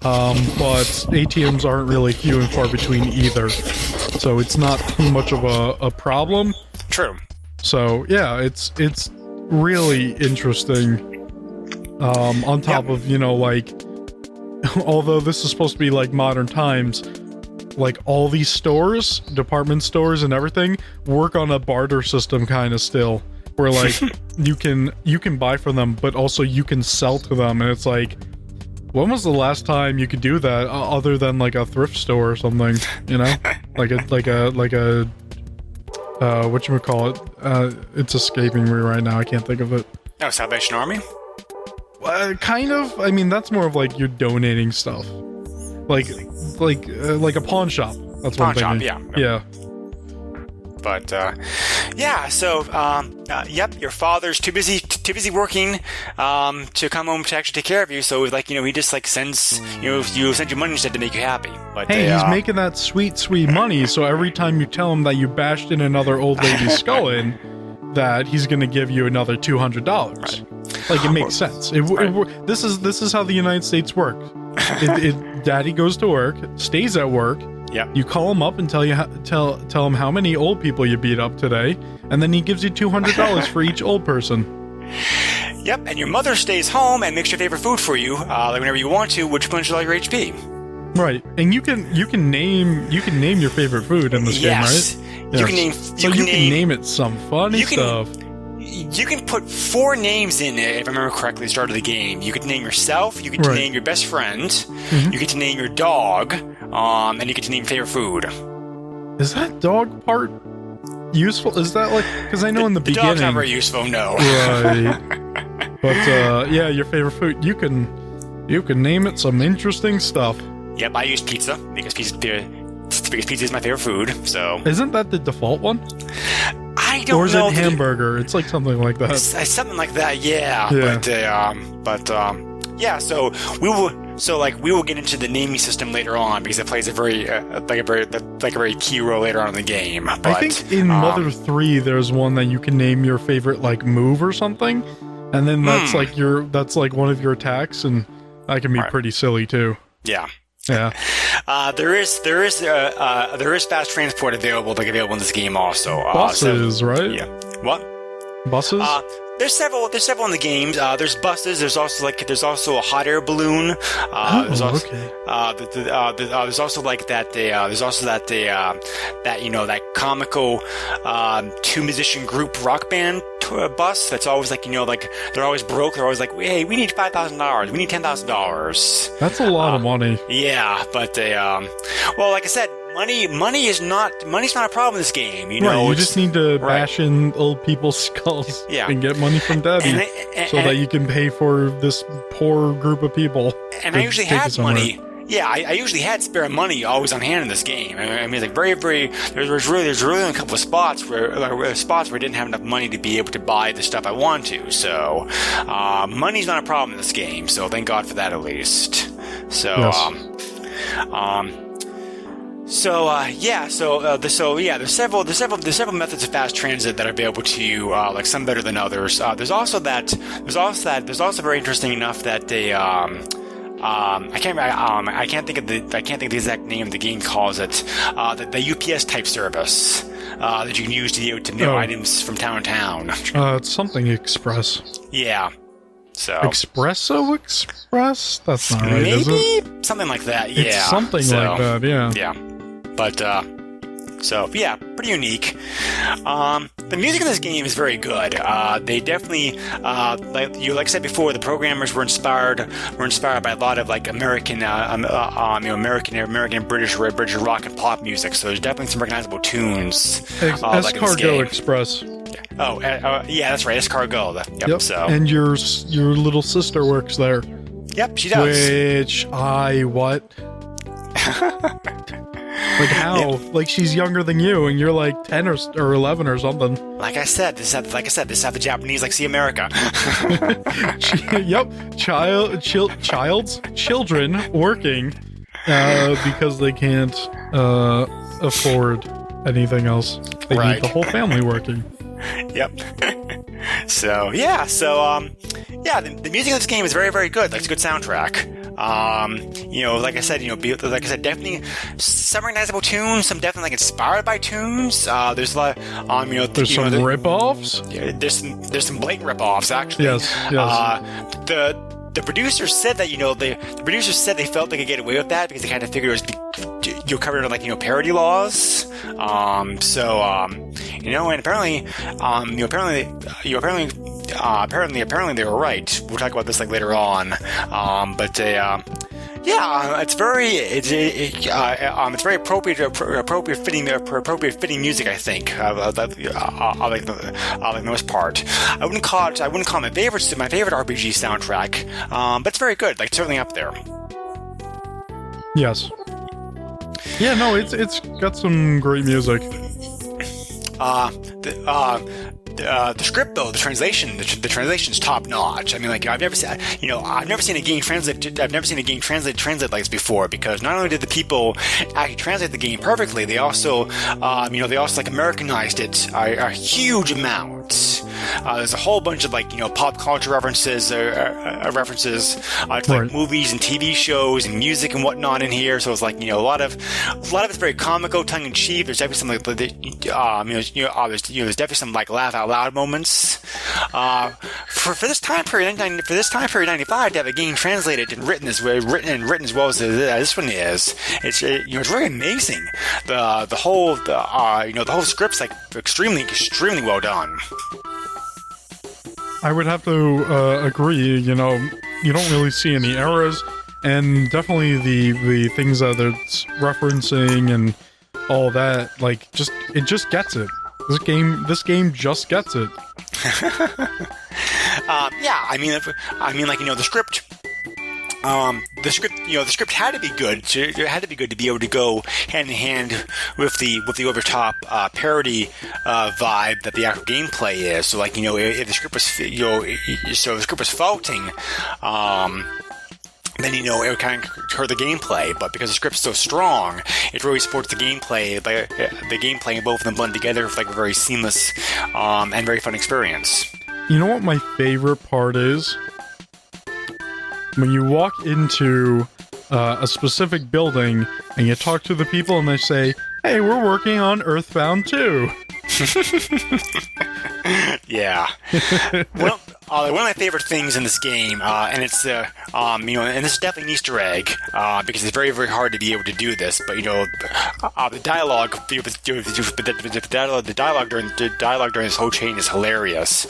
but ATMs aren't really few and far between either. So it's not too much of a problem. True. So yeah, it's really interesting. On top of, although this is supposed to be like modern times, like all these stores, department stores and everything, work on a barter system kind of still, where like you can buy from them, but also you can sell to them, and it's like, when was the last time you could do that other than like a thrift store or something, like a whatchamacallit, it's escaping me right now, I can't think of it. Oh, Salvation Army? Kind of. I mean, that's more of like you're donating stuff, like a pawn shop. That's what I'm thinking. Yeah. But so yep, your father's too busy working to come home to actually take care of you. So he just sends you money instead to make you happy. But hey, he's making that sweet money. So every time you tell him that you bashed in another old lady's skull in, that he's going to give you another $200. Right. Like, it makes sense. This is how the United States works. Daddy goes to work, stays at work. Yep. You call him up and tell him how many old people you beat up today, and then he gives you $200 for each old person. Yep. And your mother stays home and makes your favorite food for you, whenever you want to, which punches all your HP. Right. And you can name your favorite food in this game, right? Yes. You can name it some funny stuff. You can put 4 names in it, if I remember correctly, at the start of the game. You get to name yourself, you get to name your best friend, you get to name your dog, and you get to name your favorite food. Is that dog part useful? Is that because I know in the beginning... The dog's not very useful, no. Right. But, your favorite food, you can name it some interesting stuff. Yep, I use pizza, because because pizza is my favorite food. So Isn't that the default one? I don't know. Or is it hamburger? It's like something like that. It's something like that, yeah. Yeah. So we will get into the naming system later on because it plays a very key role later on in the game. But, I think in Mother 3, there's one that you can name your favorite like move or something, and then that's like one of your attacks, and that can be pretty silly too. Yeah. Yeah. There is fast transport available in this game also. Buses, right? Yeah. What? Buses? There's several in the games. There's buses. There's also a hot air balloon. There's also that comical two musician group rock band bus that's always they're always broke. They're always like, hey, we need $5,000. We need $10,000. That's a lot of money. Yeah, but like I said, money's not a problem in this game. You know, you just need to bash in old people's skulls and get money from Daddy that you can pay for this poor group of people. And I usually had money. Yeah, I usually had spare money always on hand in this game. I mean, like there's really only a couple of spots where I didn't have enough money to be able to buy the stuff I want to. So, money's not a problem in this game. So thank God for that at least. So, there's several methods of fast transit that are available to you. Like some better than others. There's also very interesting enough that they I can't think of the exact name the game calls it. The UPS type service that you can use to mail items from town to town. It's something Express. Yeah. So Espresso Express? That's not right, is it? Maybe something like that. Yeah. It's something like that. Yeah. Yeah. But pretty unique. The music in this game is very good. They definitely, like I said before, the programmers were inspired by a lot of like American, British rock and pop music. So there's definitely some recognizable tunes. Escargot Express. Oh, yeah, that's right. Escargot. Yep. So. And your little sister works there. Yep, she does. What? Like how? Yep. Like she's younger than you, and you're like 10 or 11 or something. Like I said, this is how the Japanese like see America. Yep, children working because they can't afford anything else. They need the whole family working. Yep. The music of this game is very, very good. Like, it's a good soundtrack. Like I said, definitely some recognizable tunes, some definitely like inspired by tunes. There's a lot. There's some rip-offs. Yeah, there's some blatant rip-offs actually. Yes. The producers said that the producers said they felt they could get away with that because they kind of figured it was covered under parody laws. And apparently they were right. We'll talk about this later on. It's very appropriate fitting music. I think. I like the most part. I wouldn't call it my favorite RPG soundtrack, but it's very good. Like certainly up there. Yes. Yeah. No. It's got some great music. The script though, the translation's top notch. I mean, like I've never seen a game translate like this before, because not only did the people actually translate the game perfectly, they also like Americanized it a huge amount. There's a whole bunch of pop culture references to like movies and TV shows and music and whatnot in here. So it's like a lot of it's very comical, tongue in cheek. There's definitely some there's definitely some like laugh out loud moments. For this time period, 95, to have a game translated and written as well as this one is, it's very amazing. The whole script's like extremely well done. I would have to agree. You don't really see any errors, and definitely the things that it's referencing and all that. Like, it just gets it. This game just gets it. The script. the script had to be good. It had to be good to be able to go hand in hand with the over top parody vibe that the actual gameplay is. So, like, if the script was so the script was faulting, then it would kind of hurt the gameplay. But because the script's so strong, it really supports the gameplay. The gameplay and both of them blend together with like a very seamless and very fun experience. You know what my favorite part is? When you walk into a specific building and you talk to the people and they say, "Hey, we're working on Earthbound 2." Yeah. Well, one of my favorite things in this game, and it's and this is definitely an Easter egg, because it's very, very hard to be able to do this. But the dialogue during this whole chain is hilarious.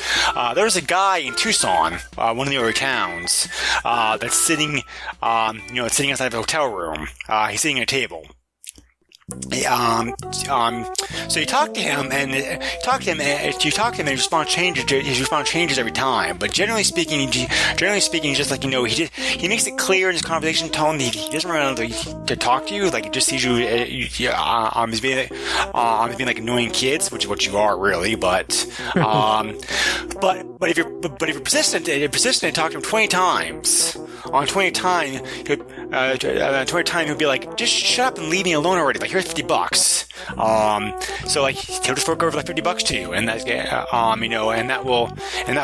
There's a guy in Tucson, one of the other towns, that's sitting, sitting outside of a hotel room. He's sitting at a table. So you talk to him, and his response changes every time. But generally speaking, just like he makes it clear in his conversation tone that he doesn't really to talk to you. Like, he just sees you as being like annoying kids, which is what you are really. But if you're persistent and talk to him 20 times. On 20 time, he'll be like, "Just shut up and leave me alone already. Like, here's $50. So like, he'll just fork over like $50 to you, and that and that will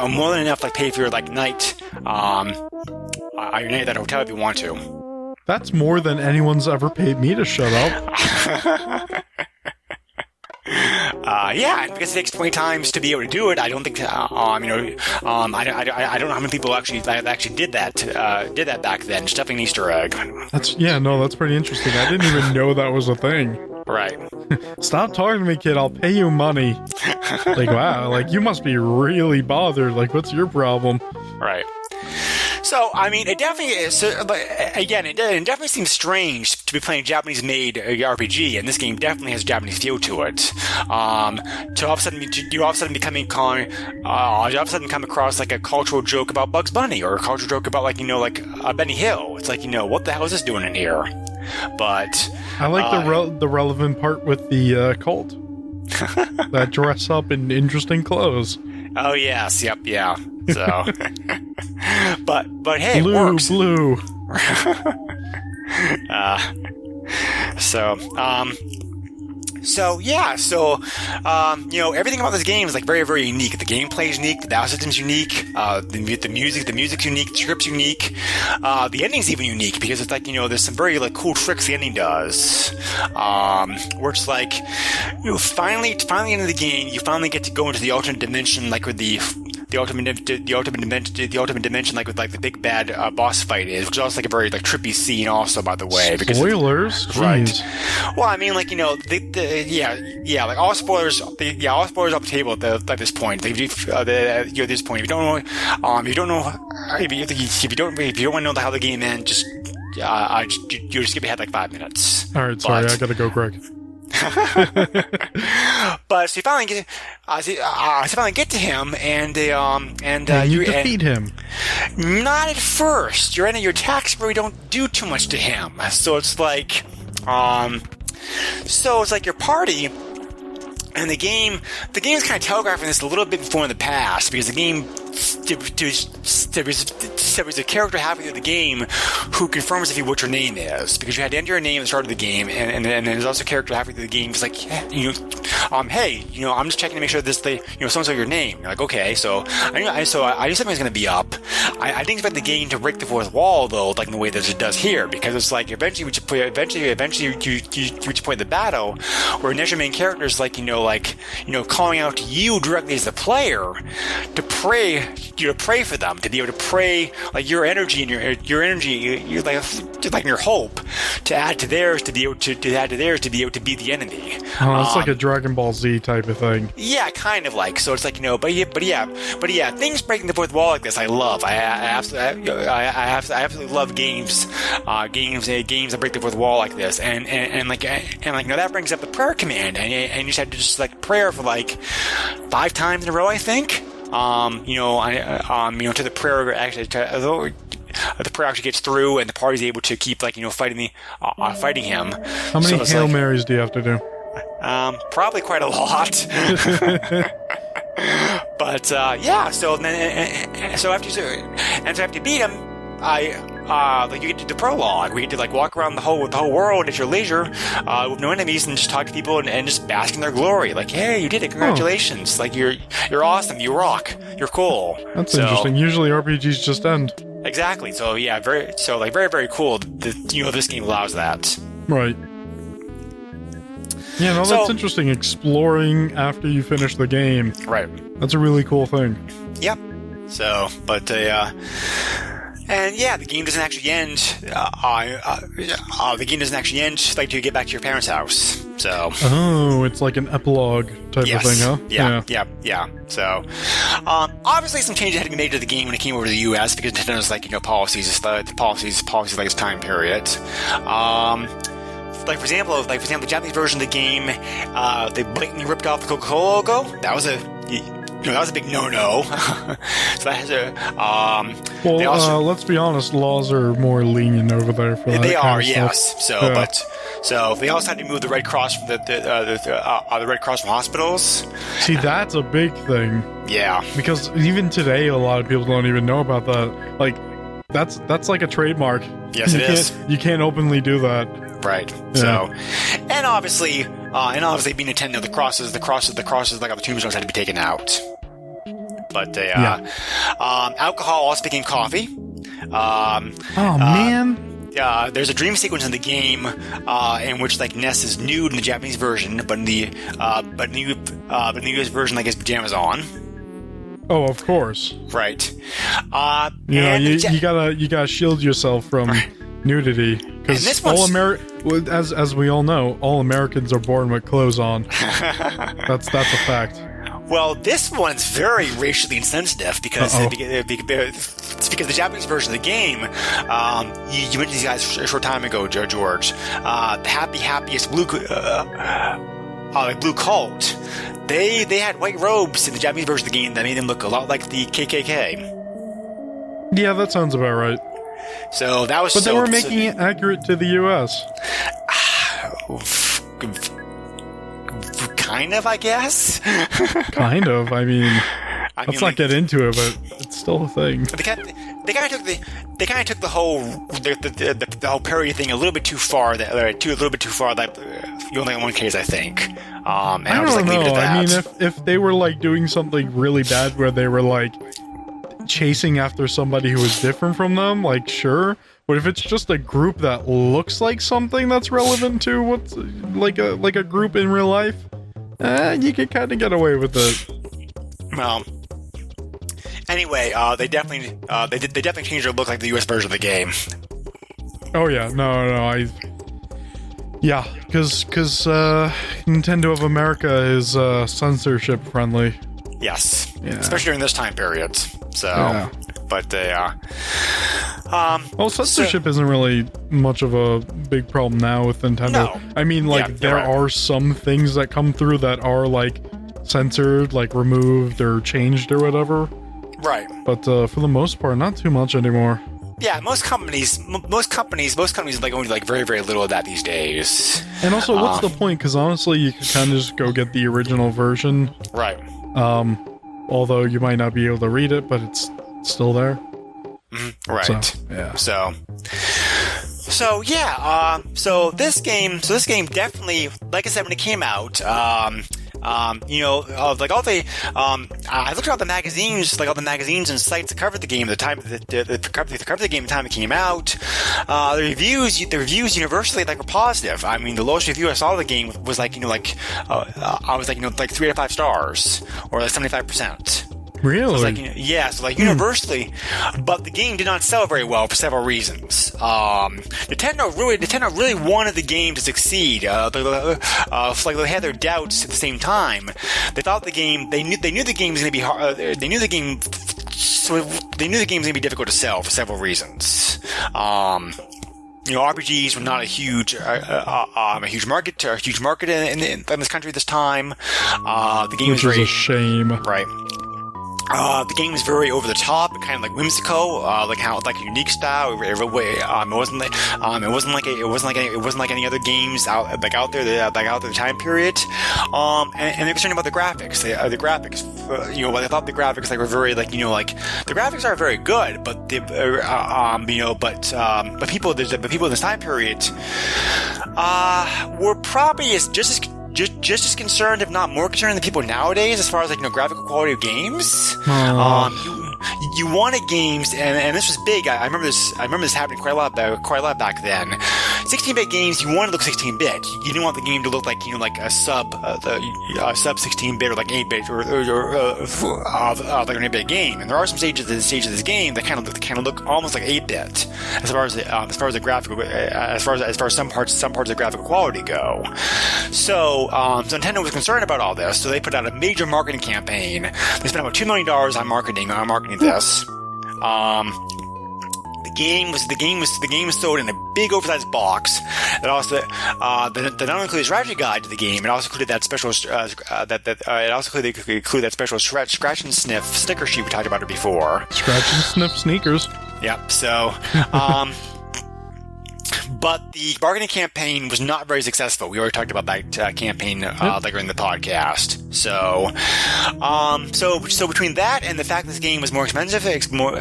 more than enough like pay for your like night your night at that hotel if you want to." That's more than anyone's ever paid me to shut up. Yeah, because it takes 20 times to be able to do it. I don't think, I don't know how many people actually did that back then. Stuffing an Easter egg. That's pretty interesting. I didn't even know that was a thing. Right. Stop talking to me, kid. I'll pay you money. Like, wow, like, you must be really bothered. Like, what's your problem? Right. So, I mean, it definitely is. But again, it definitely seems strange to be playing a Japanese-made RPG, and this game definitely has a Japanese feel to it. To all of a sudden come across like a cultural joke about Bugs Bunny, or a cultural joke about like Benny Hill. It's like, what the hell is this doing in here? But I like the relevant part with the cult that dress up in interesting clothes. Oh yes, yep, yeah. So, but hey, blue, it works. Blue. Everything about this game is like very, very unique. The gameplay is unique. The battle system's unique. The music's unique. The script's unique. The ending's even unique because it's like, there's some very like cool tricks the ending does. Where it's like, finally at the end of the game, you finally get to go into the alternate dimension, like with the ultimate dimension, like with like the big bad boss fight is, which is also like a very like trippy scene, also, by the way. Spoilers, right? Well, I mean, like like all spoilers off the table at this point. At this point, if you don't want to know how the game ends, you just skip ahead like 5 minutes. All right, sorry, I gotta go, Greg. But so you finally get to him, and you defeat him. Not at first. Your attacks really don't do too much to him. So it's like, your party. And the game is kind of telegraphing this a little bit before in the past, because the game, there was a character halfway through the game who confirms if what your name is, because you had to enter your name at the start of the game, and there's also a character halfway through the game who's like, hey, I'm just checking to make sure so-and-so your name. You're like, okay, so I knew something's going to be up. I didn't expect the game to break the fourth wall, though, like in the way that it does here, because it's like, eventually you reach a point in the battle where your main character is like, calling out to you directly as the player to pray for them, to be able to pray like your energy and your energy, like your hope, to add to theirs, to be able to beat the enemy. Oh, it's like a Dragon Ball Z type of thing. Yeah, kind of like. So it's like, but yeah, things breaking the fourth wall like this, I love. I absolutely love games that break the fourth wall like this, and that brings up the prayer command, and you just have to just like prayer for like 5 times in a row, I think. To the prayer, actually, the prayer actually gets through, and the party's able to keep fighting him. How many Hail Marys do you have to do? Probably quite a lot. But so after you beat him, you get to the prologue. We get to walk around the whole world at your leisure, with no enemies, and just talk to people and just bask in their glory. Like, hey, you did it! Congratulations! Like, you're awesome. You rock. You're cool. That's interesting. Usually RPGs just end. Exactly. So yeah, very very cool. This game allows that. Right. Yeah, no, that's interesting. Exploring after you finish the game. Right. That's a really cool thing. Yep. So, but and yeah, the game doesn't actually end. The game doesn't actually end till you get back to your parents' house. So. Oh, it's like an epilogue type of thing, huh? Yeah. So, obviously, some changes had to be made to the game when it came over to the U.S. because Nintendo's policies like its time period. For example, the Japanese version of the game, they blatantly ripped off the Coca-Cola logo. That was a big no-no. So that has let's be honest, laws are more lenient over there for that. They are, yes. Stuff. So they also had to move the Red Cross from the Red Cross from hospitals. See, that's a big thing. Yeah. Because even today, a lot of people don't even know about that. Like, that's like a trademark. Yes, it is. You can't openly do that. Right. Yeah. So, and obviously being Nintendo, the crosses, like on the tombstones had to be taken out. But alcohol also became coffee. Man. There's a dream sequence in the game in which Ness is nude in the Japanese version, but in the US version, his pajamas on. Oh, of course. Right. You gotta shield yourself from nudity, because as we all know, all Americans are born with clothes on. That's a fact. Well, this one's very racially insensitive because the Japanese version of the game, you mentioned these guys a short time ago, George. The happiest blue cult. They had white robes in the Japanese version of the game that made them look a lot like the KKK. Yeah, that sounds about right. So that was. But they were making it accurate to the U.S. Kind of, I guess. Kind of. I mean, let's not get into it, but it's still a thing. They kind of took the whole the whole parody thing a little bit too far. That you only in one case, I think. And I don't know. I mean, if they were doing something really bad, where they were chasing after somebody who was different from them, sure. But if it's just a group that looks like something that's relevant to what's like a group in real life, you can kind of get away with it. Well, anyway, they definitely changed their look like the U.S. version of the game. Oh yeah, no, because Nintendo of America is censorship friendly. Yes, yeah. Especially during this time period. So, yeah. But they censorship isn't really much of a big problem now with Nintendo. No. I mean, there are some things that come through that are censored, removed or changed or whatever. Right. But for the most part, not too much anymore. Yeah, most companies like only very, very little of that these days. And also, what's the point? Because honestly, you could kind of just go get the original version. Right. Although you might not be able to read it, but it's still there. Mm-hmm. Right. So, yeah. So this game definitely, like I said, when it came out, I looked at all the magazines, all the magazines and sites that covered the game at the time that covered the game at the time it came out. The reviews universally were positive. I mean, the lowest review I saw of the game was 3 to 5 stars, or 75%. Really? So universally, but the game did not sell very well for several reasons. Nintendo really wanted the game to succeed. They had their doubts at the same time. They thought they knew the game was going to be hard. They knew the game was going to be difficult to sell for several reasons. RPGs were not a huge market in this country at this time. The game Which was is a shame. Right. The game was very over the top, kind of like whimsical, like a unique style. It wasn't like any other games out there the time period. And they're concerned about the graphics. The graphics, I thought the graphics were very the graphics are very good, but people in this time period were probably just as concerned, if not more concerned, than people nowadays as far as graphical quality of games. You wanted games, and this was big. I remember this happening quite a lot back then. 16-bit games, you wanted to look 16-bit. You didn't want the game to look like a sub 16-bit or like 8-bit or like an 8-bit game. And there are some stages of this game that kind of look almost like 8-bit as far as the graphical as far as some parts of the graphical quality go. So Nintendo was concerned about all this, so they put out a major marketing campaign. They spent about $2 million on marketing this. The game was sold in a big oversized box that also that not only included a strategy guide to the game, it also included that special included that special scratch and sniff sticker sheet we talked about it before. Scratch and sniff sneakers. Yep. So. But the marketing campaign was not very successful. We already talked about that campaign later in the podcast. So between that and the fact that this game was more expensive, was more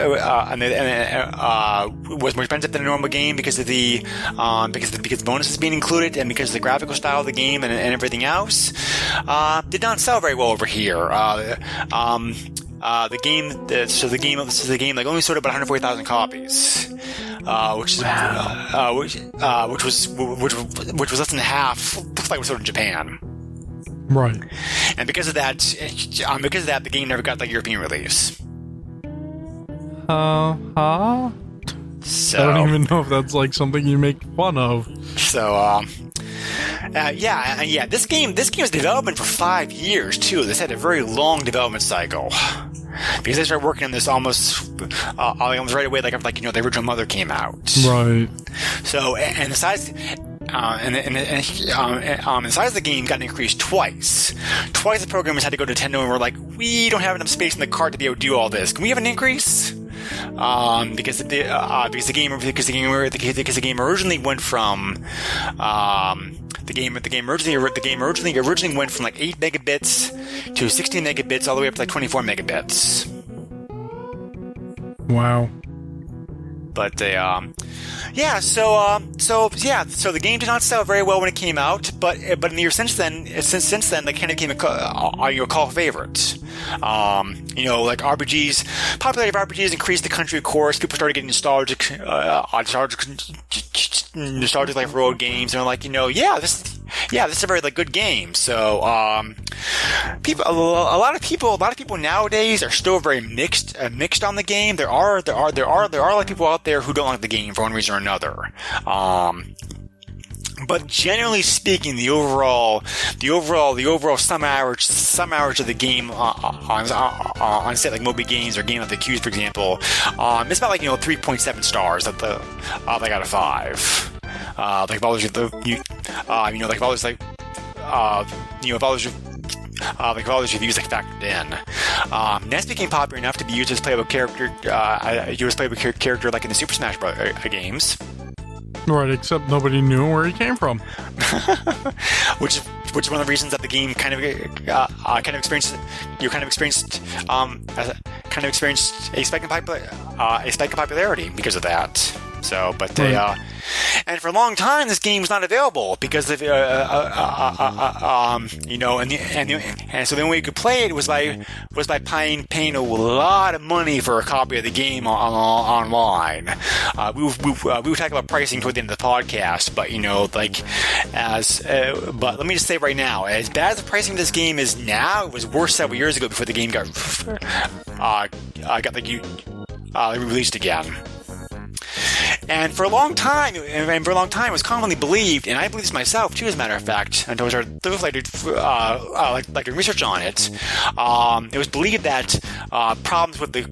expensive than a normal game because of because bonuses being included and because of the graphical style of the game and everything else, did not sell very well over here. The game only sold about 140,000 copies, which was less than half like was sold in Japan. Right. And because of that, the game never got the European release. So, I don't even know if that's something you make fun of. So, this game was development for 5 years too. This had a very long development cycle because they started working on this almost right away, the original Mother came out. Right. So, and the size. The size of the game got increased twice. Twice the programmers had to go to Nintendo and were like, "We don't have enough space in the cart to be able to do all this. Can we have an increase?" Because the game originally went from the game originally went from 8 megabits to 16 megabits all the way up to 24 megabits. Wow. But so the game did not sell very well when it came out, but in the years since then, they kind of became a cult favorite. RPGs, popularity of RPGs increased the country, of course. People started getting nostalgic like road games, and they're like, this is a very good game. So, a lot of people nowadays are still very mixed on the game. There are a lot of people out there who don't like the game for one reason or another. But generally speaking, the overall sum average of the game on say Moby Games or Game of the Accused, for example, it's about 3.7 stars out of 5. Baldur's reviews factored in. NES became popular enough to be used as playable character. In the Super Smash Bros. Games. Right, except nobody knew where he came from. which is one of the reasons that the game kind of experienced a spike in popularity because of that. So, but right. And for a long time, this game was not available because of, and so the only way you could play it was by paying a lot of money for a copy of the game online. We will talk about pricing toward the end of the podcast, but but let me just say right now, as bad as the pricing of this game is now, it was worse several years ago before the game got released again. And for a long time, it was commonly believed, and I believe this myself too, as a matter of fact, until I started doing research on it. It was believed that problems with the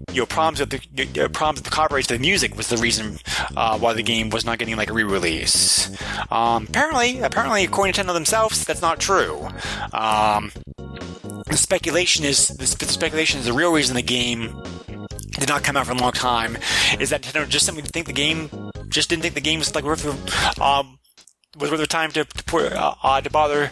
copyrights to the music was the reason why the game was not getting a re-release. Apparently, according to Nintendo themselves, that's not true. the speculation is the real reason the game did not come out for a long time is that Nintendo just didn't think the game was like worth the time to bother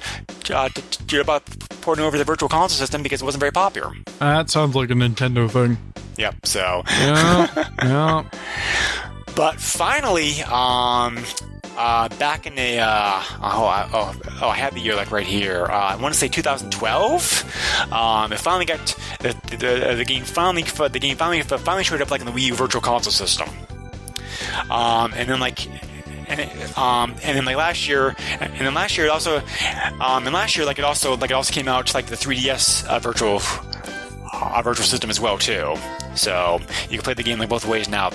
porting over the Virtual Console system because it wasn't very popular. That sounds like a Nintendo thing. Yep. So. Yeah. But finally, back in the I have the year like right here. I want to say 2012. It finally got the game finally showed up like in the Wii U Virtual Console system. And then last year it also came out like the 3DS virtual system as well too. So you can play the game like both ways now.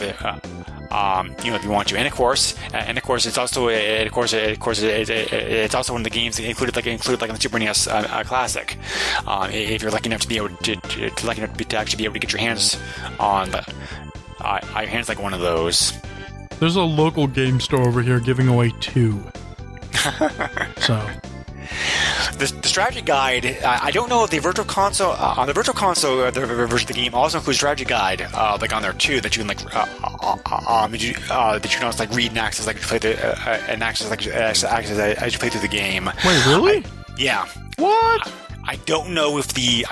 If you want to, and of course, it's also it's also one of the games included like in the Super NES Classic. If you're lucky enough to be able to actually be able to get your hands on like one of those. There's a local game store over here giving away 2. So. The strategy guide, I don't know if the Virtual Console, on the Virtual Console, the version of the game also includes strategy guide, like on there too, that you can like, that you can also like read and access, like you play as you play through the game. Wait, really? Yeah. What? I don't know if the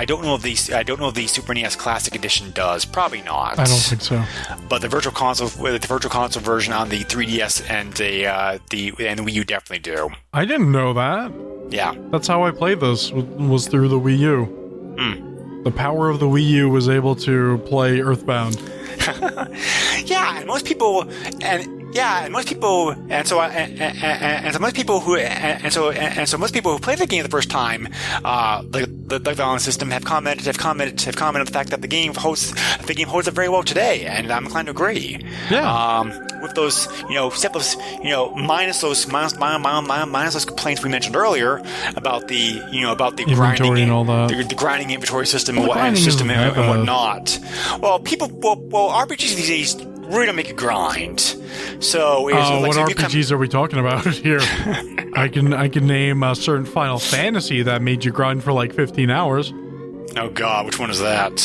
Super NES Classic Edition does. Probably not. I don't think so. But the Virtual Console version on the 3DS and the Wii U definitely do. I didn't know that. Yeah. That's how I played this, was through the Wii U. The power of the Wii U was able to play Earthbound. Yeah, and most people who played the game the first time, the on the system have commented on the fact that the game holds up very well today, and I'm inclined to agree. Yeah. With those, minus those complaints we mentioned earlier about the Inventory grinding and all that. the grinding inventory system Well, and whatnot. Well, RPGs these days really don't make you grind. So, what RPGs are we talking about here? I can name a certain Final Fantasy that made you grind for like 15 hours. Oh God, which one is that?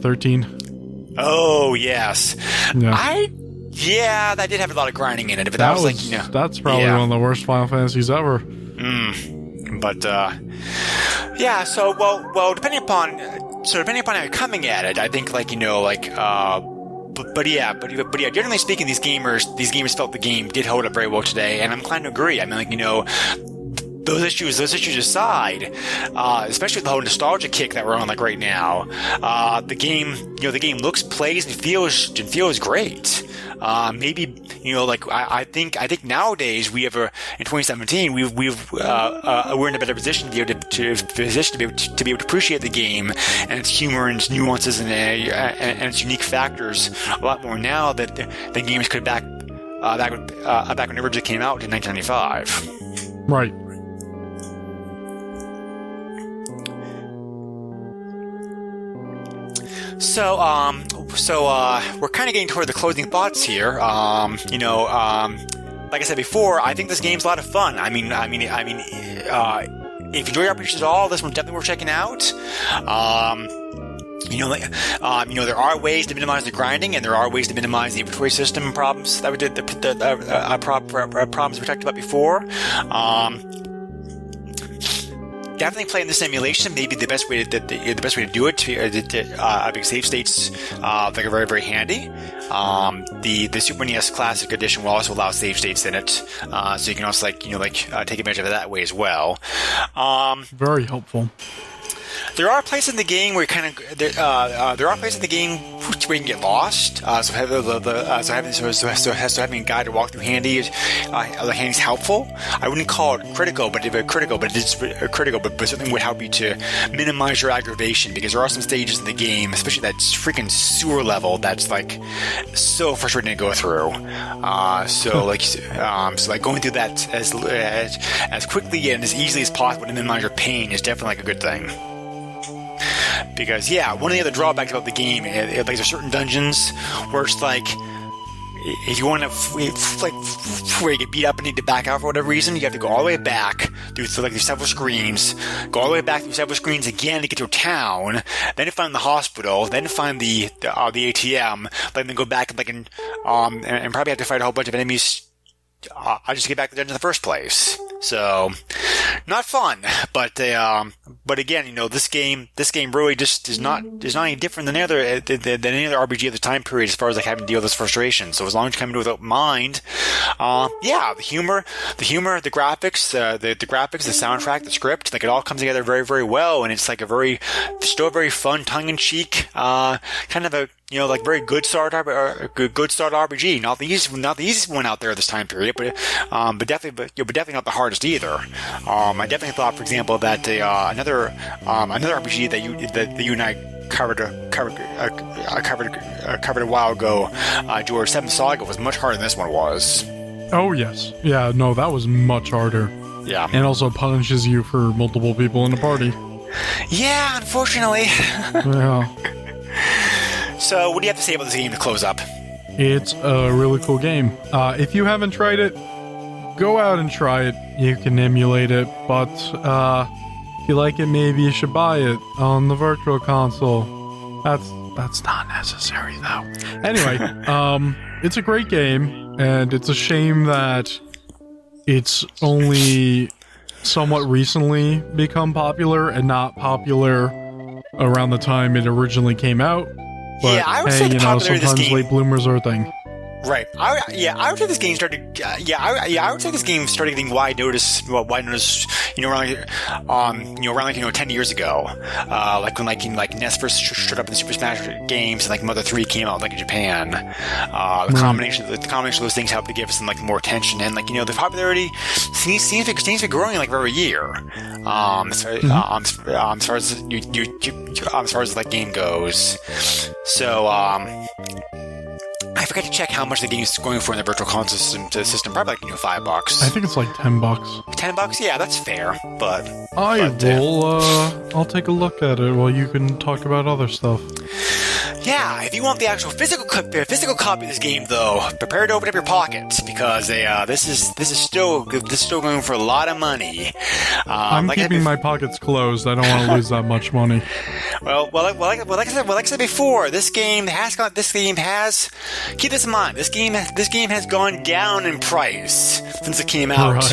13. Oh yes, Yeah. that did have a lot of grinding in it, but That's probably one of the worst Final Fantasies ever. But so depending upon how you're coming at it, I think generally speaking, these gamers felt the game did hold up very well today, and I'm inclined to agree. I mean, those issues aside, especially the whole nostalgia kick that we're on like right now, the game looks, plays, and feels great. I think nowadays in 2017 we're in a better position to be able to appreciate the game and its humor and its nuances and its unique factors a lot more now that the games could back when it originally came out in 1995. Right. So we're kind of getting toward the closing thoughts here. Like I said before, I think this game's a lot of fun. If you enjoy RPGs at all, this one's definitely worth checking out. There are ways to minimize the grinding, and there are ways to minimize the inventory system problems that we did, problems we talked about before. Definitely playing this emulation may be the best way to do it. Because save states are very, very handy. The Super NES Classic Edition will also allow save states in it, so you can also take advantage of it that way as well. Very helpful. There are places in the game where you can get lost. So having a guide to walk through handy is helpful. I wouldn't call it critical, but certainly would help you to minimize your aggravation, because there are some stages in the game, especially that freaking sewer level, that's like so frustrating to go through. So going through that as quickly and as easily as possible to minimize your pain is definitely like a good thing. Because one of the other drawbacks about the game is there's certain dungeons where it's like if you want to, like, where you get beat up and need to back out for whatever reason, you have to go all the way back through several screens, go all the way back through several screens again to get to a town, then to find the hospital, then to find the ATM, then go back like and probably have to fight a whole bunch of enemies. Just to get back to the dungeon in the first place. So, not fun. But again, this game really just is not any different than any other RPG of the time period as far as like having to deal with this frustration. So as long as you come into it without mind, the humor, the graphics, the graphics, the soundtrack, the script, like it all comes together very, very well, and it's like still a very fun, tongue-in-cheek, kind of a like very good start RPG. Not the easiest one out there this time period, but definitely not the hardest either. I definitely thought, for example, that another RPG that you and I covered a while ago, George, Seven Saga, was much harder than this one was. Oh yes, yeah, no, that was much harder. Yeah, and also punishes you for multiple people in a party. Yeah, unfortunately. Yeah. So, what do you have to say about this game to close up? It's a really cool game. If you haven't tried it, go out and try it. You can emulate it, but if you like it, maybe you should buy it on the Virtual Console. That's not necessary, though. Anyway, it's a great game, and it's a shame that it's only somewhat recently become popular and not popular around the time it originally came out. But, yeah, I would say the popularity of this sometimes game, late bloomers are a thing. Right. I would say this game started. I would say this game started getting wide notice. Well, wide notice. Around 10 years ago. Like when NES first showed up in the Super Smash games, and like Mother 3 came out in Japan. The combination of those things helped to give us some more attention, and the popularity seems to be growing every year. As far as that game goes. So I forgot to check how much the game is going for in the Virtual Console system. Probably $5. I think it's like $10. $10? Yeah, that's fair. But I'll take a look at it while you can talk about other stuff. Yeah, if you want the actual physical copy of this game, though, prepare to open up your pockets because this is still going for a lot of money. I'm keeping my pockets closed. I don't want to lose that much money. Well, like I said before, this game has. Keep this in mind. This game has gone down in price since it came out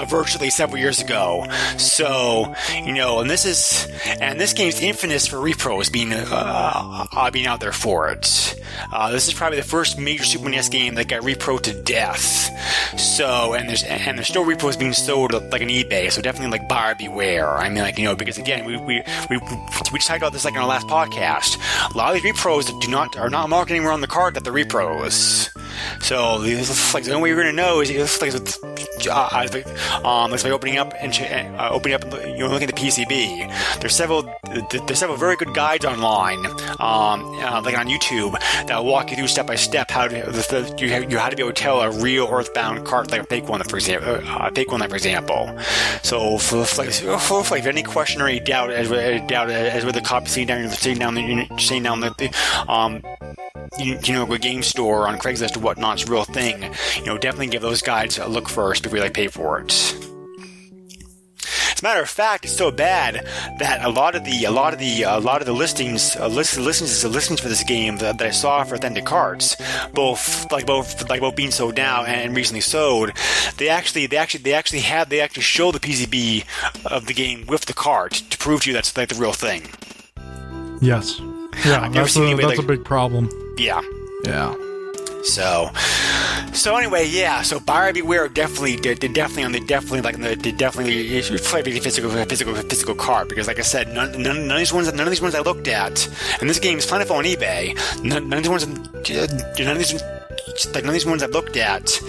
virtually several years ago. So and this game's infamous for repros being out there for it. This is probably the first major Super NES game that got repro to death. So and there's still repros being sold on eBay. So definitely buyer beware. I mean because again we just talked about this in our last podcast. A lot of these repros are not marked anywhere on the card that the repros. So the only way you're going to know is by opening up and looking at the PCB. There's several very good guides online, on YouTube, that will walk you through step by step how to be able to tell a real Earthbound cart like a fake one, for example. So if you have any question or any doubt as whether the copy sitting down a game store on Craigslist or whatnot is a real thing, definitely give those guides a look first before you pay for it. As a matter of fact, it's so bad that a lot of the listings for this game that I saw for authentic carts, both being sold now and recently sold, they actually show the PCB of the game with the cart to prove to you that's the real thing. Yes. Yeah, that's a big problem. Yeah. Yeah. So anyway, yeah. So buyer beware. Definitely physical card, because like I said, none of these ones I looked at, and this game is plentiful on eBay. None of these ones I looked at,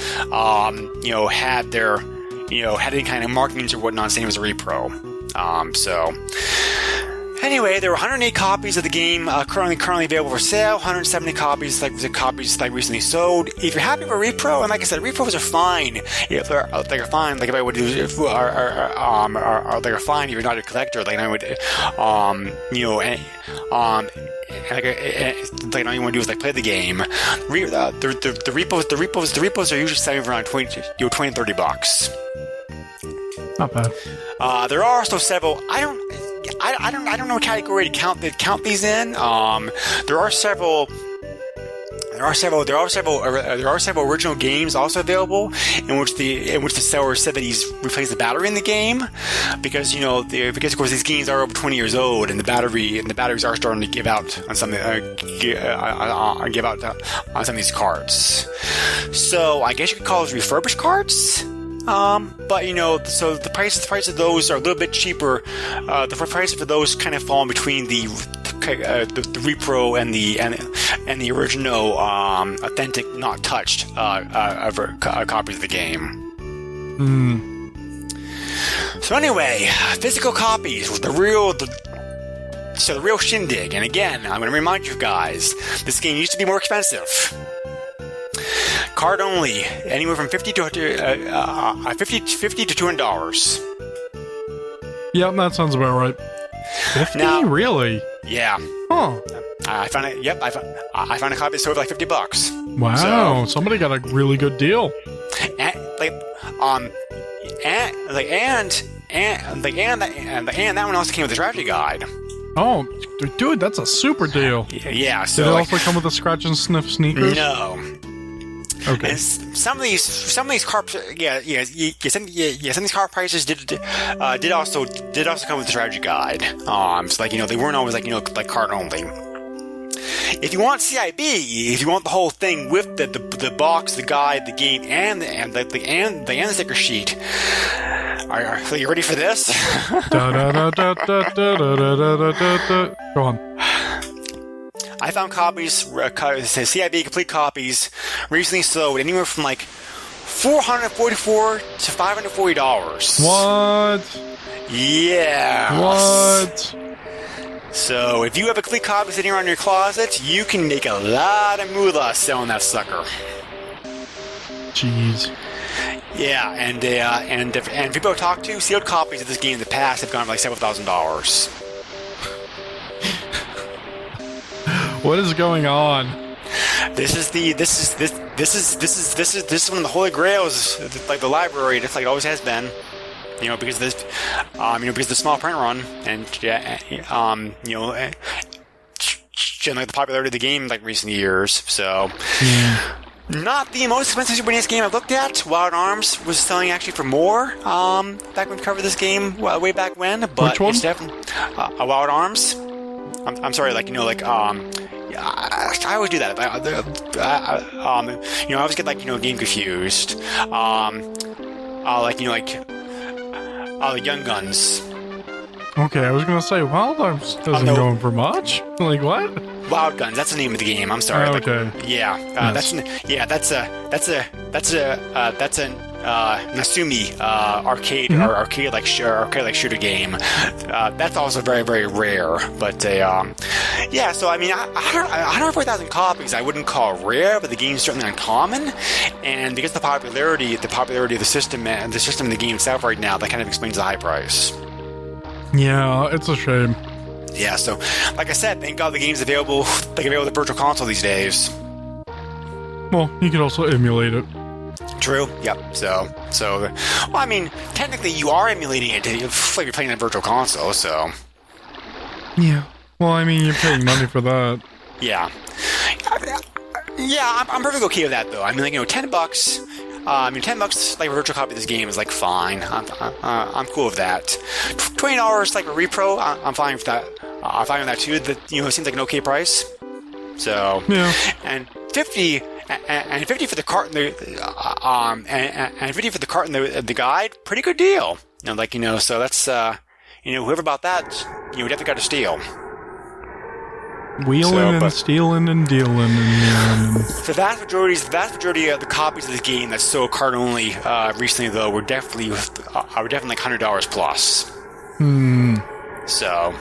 had any kind of markings or whatnot saying it was a repro. So. Anyway, there were 108 copies of the game currently available for sale. 170 copies recently sold. If you're happy with a repro, and like I said, repros are fine. If they're fine, like if I would do, they're fine if you're not a collector. Like I would, like, all you want to do is like play the game. The repos are usually selling for around $20 to $30. Not bad. There are also several. I don't know what category to count these in. There are several original games also available in which the seller said that he's replaced the battery in the game because of course these games are over 20 years old and the batteries are starting to give out on some on some of these carts. So I guess you could call those refurbished carts. But so the price of those are a little bit cheaper. The price for those kind of fall in between the repro and the original authentic, not touched copies of the game. So anyway, physical copies, the real shindig. And again, I'm going to remind you guys, this game used to be more expensive. Card only, anywhere from $50 to $200. Yep, that sounds about right. 50? Now, really? Yeah. Huh. I found it. Yep, I found a copy that sold for like $50. Wow, somebody got a really good deal. And that one also came with a strategy guide. Oh, dude, that's a super deal. Yeah. So did it also come with a scratch and sniff sneakers? No. Okay. And some of these cart, some of these cart prices did also come with the strategy guide. So like they weren't always like cart only. If you want CIB, if you want the whole thing with the box, the guide, the game, and the sticker sheet, are you ready for this? Go on. I found copies, CIB complete copies, recently sold anywhere from like $444 to $540. What? Yeah. What? So if you have a complete copy sitting around in your closet, you can make a lot of moolah selling that sucker. Jeez. Yeah, and people I talk to, sealed copies of this game in the past have gone for like several $1,000s. What is going on? This is one of the holy grails, like the library, just like it always has been. Because this, because of the small print run, and like the popularity of the game like recent years. So, not the most expensive Super NES game I've looked at. Wild Arms was selling actually for more back when we covered this game way back when. But which one? It's definitely Wild Arms. I'm sorry, I always do that. I always get game confused. The Young Guns. Okay, I was gonna say Wild Arms doesn't go for much. Like what? Wild Guns. That's the name of the game. I'm sorry. Okay. That's a Nasumi arcade or arcade like shooter game. That's also very, very rare. But So I mean, 104,000 copies I wouldn't call rare, but the game's certainly uncommon. And because of the popularity of the system and the system of the game itself right now, that kind of explains the high price. Yeah, it's a shame. Yeah, so like I said, thank God the game's available. They can available the Virtual Console these days. Well, you can also emulate it. True. Yep. So, well, I mean, technically, you are emulating it. Like you're playing a Virtual Console. So. Yeah. Well, I mean, you're paying money for that. Yeah. Yeah, I'm perfectly okay with that, though. I mean, $10. $10 like a virtual copy of this game is like fine. I'm cool with that. $20 like a repro. I'm fine with that. I'm fine with that too. That it seems like an okay price. So. Yeah. And $50 for the cart and and $50 for the cart and the guide. Pretty good deal. So that's whoever bought that, definitely got to steal. Wheeling and stealing and dealing and the vast majority of the copies of the game that sold card only recently though were definitely like $100 plus. So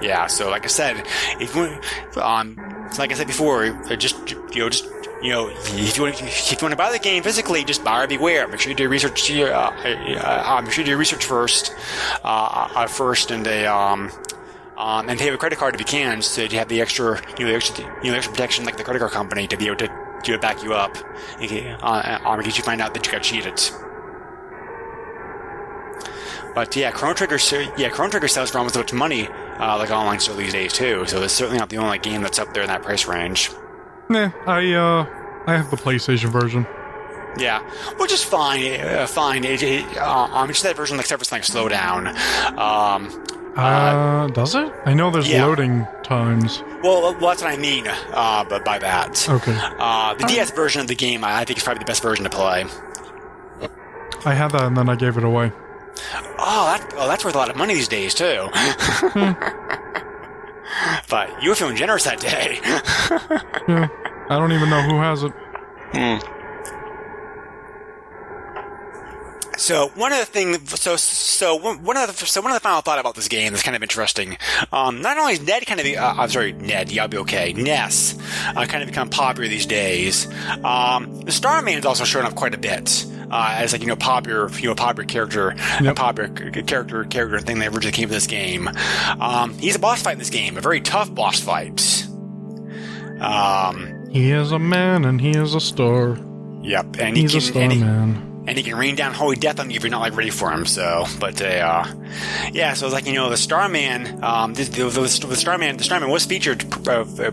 yeah, so like I said, if you like I said before, if you want to buy the game physically, just buyer beware. Make sure you do research. Make sure you do research first, and and pay with a credit card if you can, so you have the extra protection like the credit card company to be able to back you up in case you find out that you got cheated. But yeah, Chrono Trigger sells for almost as much money like online store these days too. So it's certainly not the only game that's up there in that price range. Nah, I have the PlayStation version. Yeah, which is fine. Fine. It's just that version, like, suffers like slowdown. Does it? I know there's loading times. Well, that's what I mean. But by that, okay. The DS version of the game, I think, is probably the best version to play. I had that, and then I gave it away. That's worth a lot of money these days too. But you were feeling generous that day. Yeah, I don't even know who has it. So one of the final thought about this game that's kind of interesting. Not only is Ned kind of Ned, you'll be okay. NES kind of become popular these days. The Starman's also showing up quite a bit. As popular character, yep. A popular character thing that originally came to this game. He's a boss fight in this game, a very tough boss fight. He is a man and he is a star. Yep, and he's a star man. And he can rain down holy death on you if you're not ready for him. So, but so it's the Starman. The Starman was featured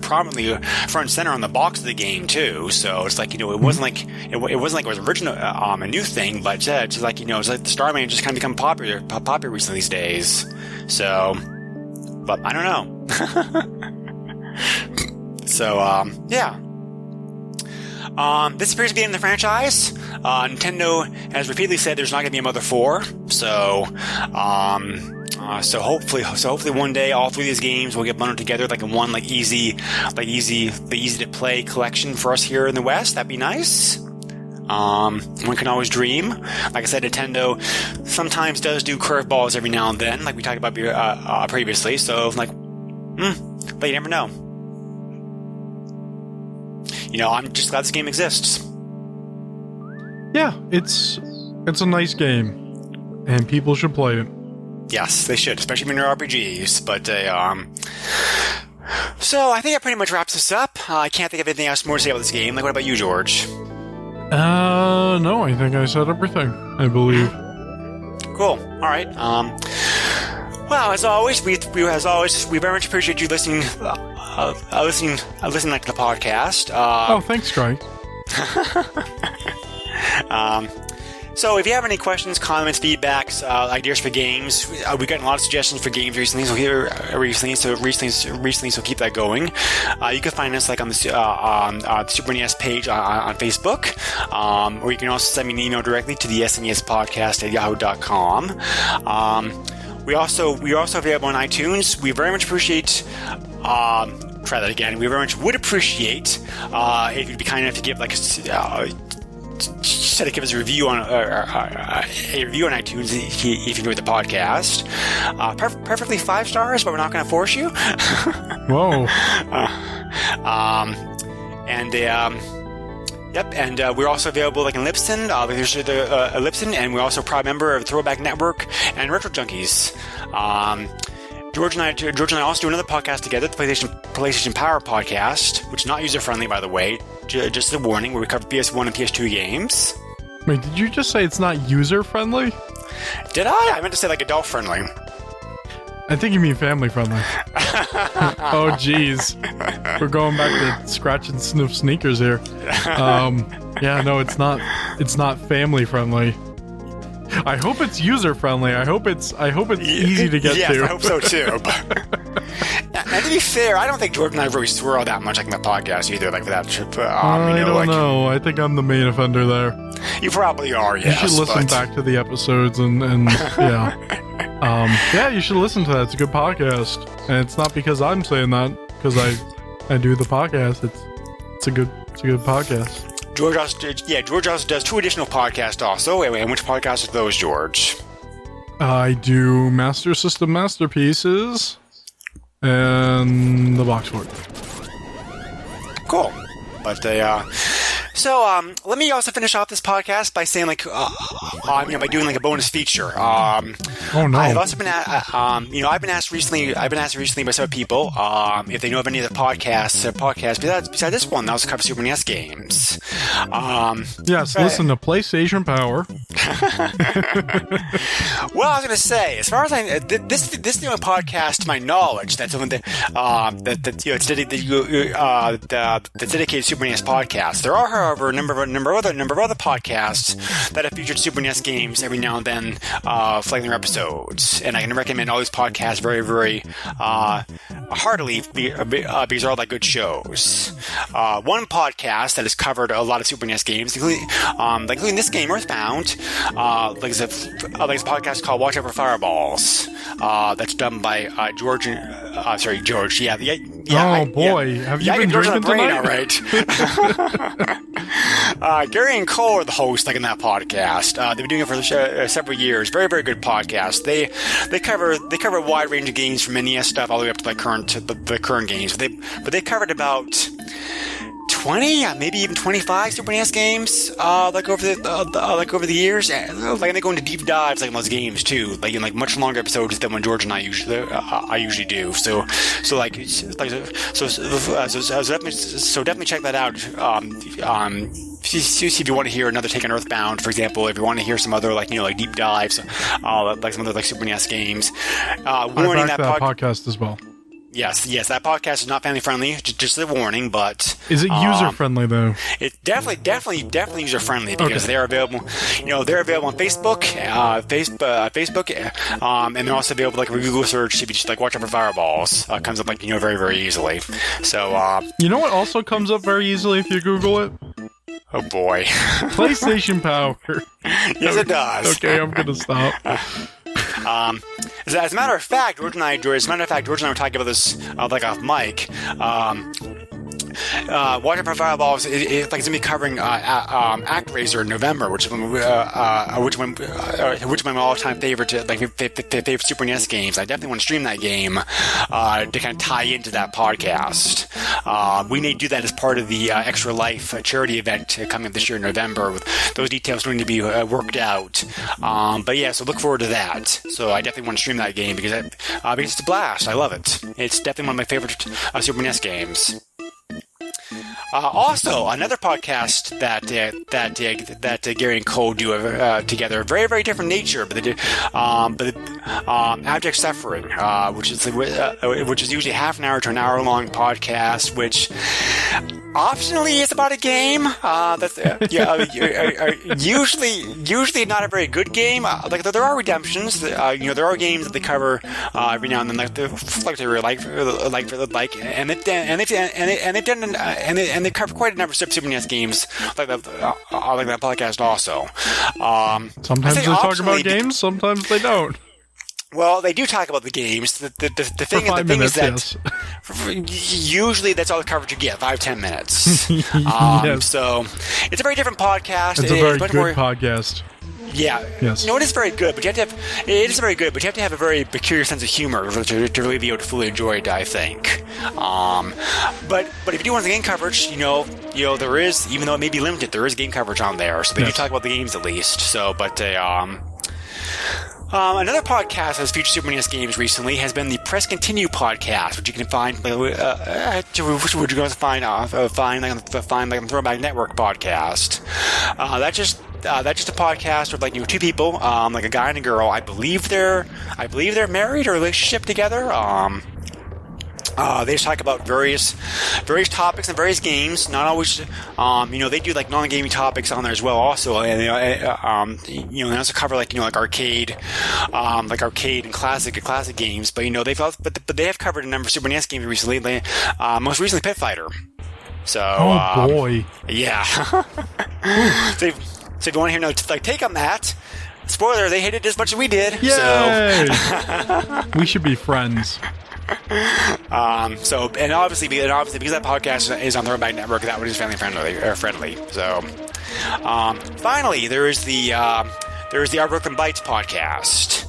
prominently front and center on the box of the game too. So it's it wasn't like it was original a new thing, but it's like the Starman just kind of become popular recently these days. So, but I don't know. So yeah. This appears to be in the franchise. Nintendo has repeatedly said there's not going to be a Mother 4, so hopefully one day all three of these games will get bundled together in one easy to play collection for us here in the West. That'd be nice. One can always dream. Like I said, Nintendo sometimes does do curveballs every now and then, like we talked about previously. So but you never know. I'm just glad this game exists. Yeah, it's a nice game, and people should play it. Yes, they should, especially when they're RPGs. But so I think that pretty much wraps this up. I can't think of anything else more to say about this game. What about you, George? No, I think I said everything. I believe. Cool. All right. Well, as always, we very much appreciate you listening. Listening to the podcast. Thanks, Greg. So if you have any questions, comments, feedbacks, ideas for games, we've gotten a lot of suggestions for games recently, so keep that going. You can find us on the Super NES page on Facebook, or you can also send me an email directly to the SNESpodcast@yahoo.com. We also available on iTunes. We very much appreciate. Try that again. We very much would appreciate if you'd be kind enough to give give us a review on iTunes if you enjoyed the podcast. Preferably 5 stars, but we're not going to force you. Whoa. Yep, and we're also available in Libsyn. There's Libsyn, and we're also a proud member of Throwback Network and Retro Junkies. George and I also do another podcast together, the PlayStation Power podcast, which is not user-friendly, by the way. Just a warning, where we cover PS1 and PS2 games. Wait, did you just say it's not user-friendly? Did I? I meant to say adult-friendly. I think you mean family-friendly. Oh, jeez. We're going back to scratch and sniff sneakers here. Yeah, no, it's not family-friendly. I hope it's user-friendly. I hope it's easy to get to. Yes, I hope so too. And to be fair, I don't think George and I really swear all that much in the podcast either. For that trip. I don't know. I think I'm the main offender there. You probably are. Yes. You should listen back to the episodes and yeah. Yeah, you should listen to that. It's a good podcast, and it's not because I'm saying that. Because I do the podcast. It's a good podcast. George also does 2 additional podcasts also. And which podcasts are those, George? I do Master System Masterpieces and the Box Fort. Cool. But so let me also finish off this podcast by saying by doing like a bonus feature. Oh no! I've also been, I've been asked recently by some people if they know of any other podcasts besides this one that also covers Super NES games. Yes, listen to PlayStation Power. Well, I was going to say, as far as this is the only podcast, to my knowledge, that's that's dedicated to Super NES podcasts. There are, however, a number of other podcasts that have featured Super NES games every now and then, flagging their episodes, and I can recommend all these podcasts very, very heartily because they're all like good shows. One podcast that has covered a lot of Super NES games, including this game, Earthbound, like a podcast called Watch Out for Fireballs. That's done by George. Yeah. Oh boy, have you been drinking tonight? All right. Gary and Cole are the hosts, like in that podcast. They've been doing it for several years. Very, very good podcast. They cover a wide range of games from NES stuff all the way up to like the current games. But they covered about 20, maybe even 25 Super NES games, over the years. And they go into deep dives like in those games too, like in like much longer episodes than when George and I usually do. So definitely check that out. See if you want to hear another take on Earthbound, for example. If you want to hear some other deep dives, like some other Super NES games. Warning that podcast as well. Yes, that podcast is not family friendly. Just a warning, but is it user friendly though? It's definitely user friendly because they're available. They're available on Facebook, and they're also available like Google search if you just watch out for fireballs. Comes up very, very easily. So you know what also comes up very easily if you Google it? Oh boy, PlayStation Power. Yes, it does. Okay, I'm gonna stop. As a matter of fact, George and I were talking about this off mic. Watch Out for Fireballs it's going to be covering ActRaiser in November, which is one of my all-time favorite Super NES games. I definitely want to stream that game to kind of tie into that podcast. We may do that as part of the Extra Life charity event coming up this year in November, with those details going to be worked out. But yeah, so look forward to that. So I definitely want to stream that game because it's a blast. I love it. It's definitely one of my favorite Super NES games. Also, another podcast that Gary and Cole do together, very, very different nature, but they do, Abject Suffering, which is usually half an hour to an hour long podcast, which optionally is about a game that's usually not a very good game. There are redemptions. There are games that they cover every now and then, and they cover quite a number of Super NES games like that podcast also. Sometimes they talk about games, sometimes they don't. Well, they do talk about the games. The thing is that usually that's all the coverage you get, 5-10 minutes. Yes. So it's a very different podcast. It's a very good podcast. Yeah. Yes. It is very good, but you have to have a very peculiar sense of humor to really be able to fully enjoy it, I think. But if you do want the game coverage, there is, even though it may be limited, there is game coverage on there, so they do talk about the games at least. So, but another podcast that's featured Super NES games recently has been the Press Continue podcast, which you can find, on the Throwback Network podcast. That's just a podcast with two people, like a guy and a girl. I believe they're married or relationship together. They just talk about various topics and various games. Not always, they do non-gaming topics on there as well. Also, and they also cover arcade, arcade and classic games. But they have covered a number of Super NES games recently. Most recently, Pit Fighter. So, oh boy, yeah. So if you want to hear another take on that, spoiler, they hated it as much as we did. Yay! So we should be friends. And obviously because that podcast is on the Throwback Network, that one is family friendly. So, finally, there is the Our Brooklyn Bites podcast.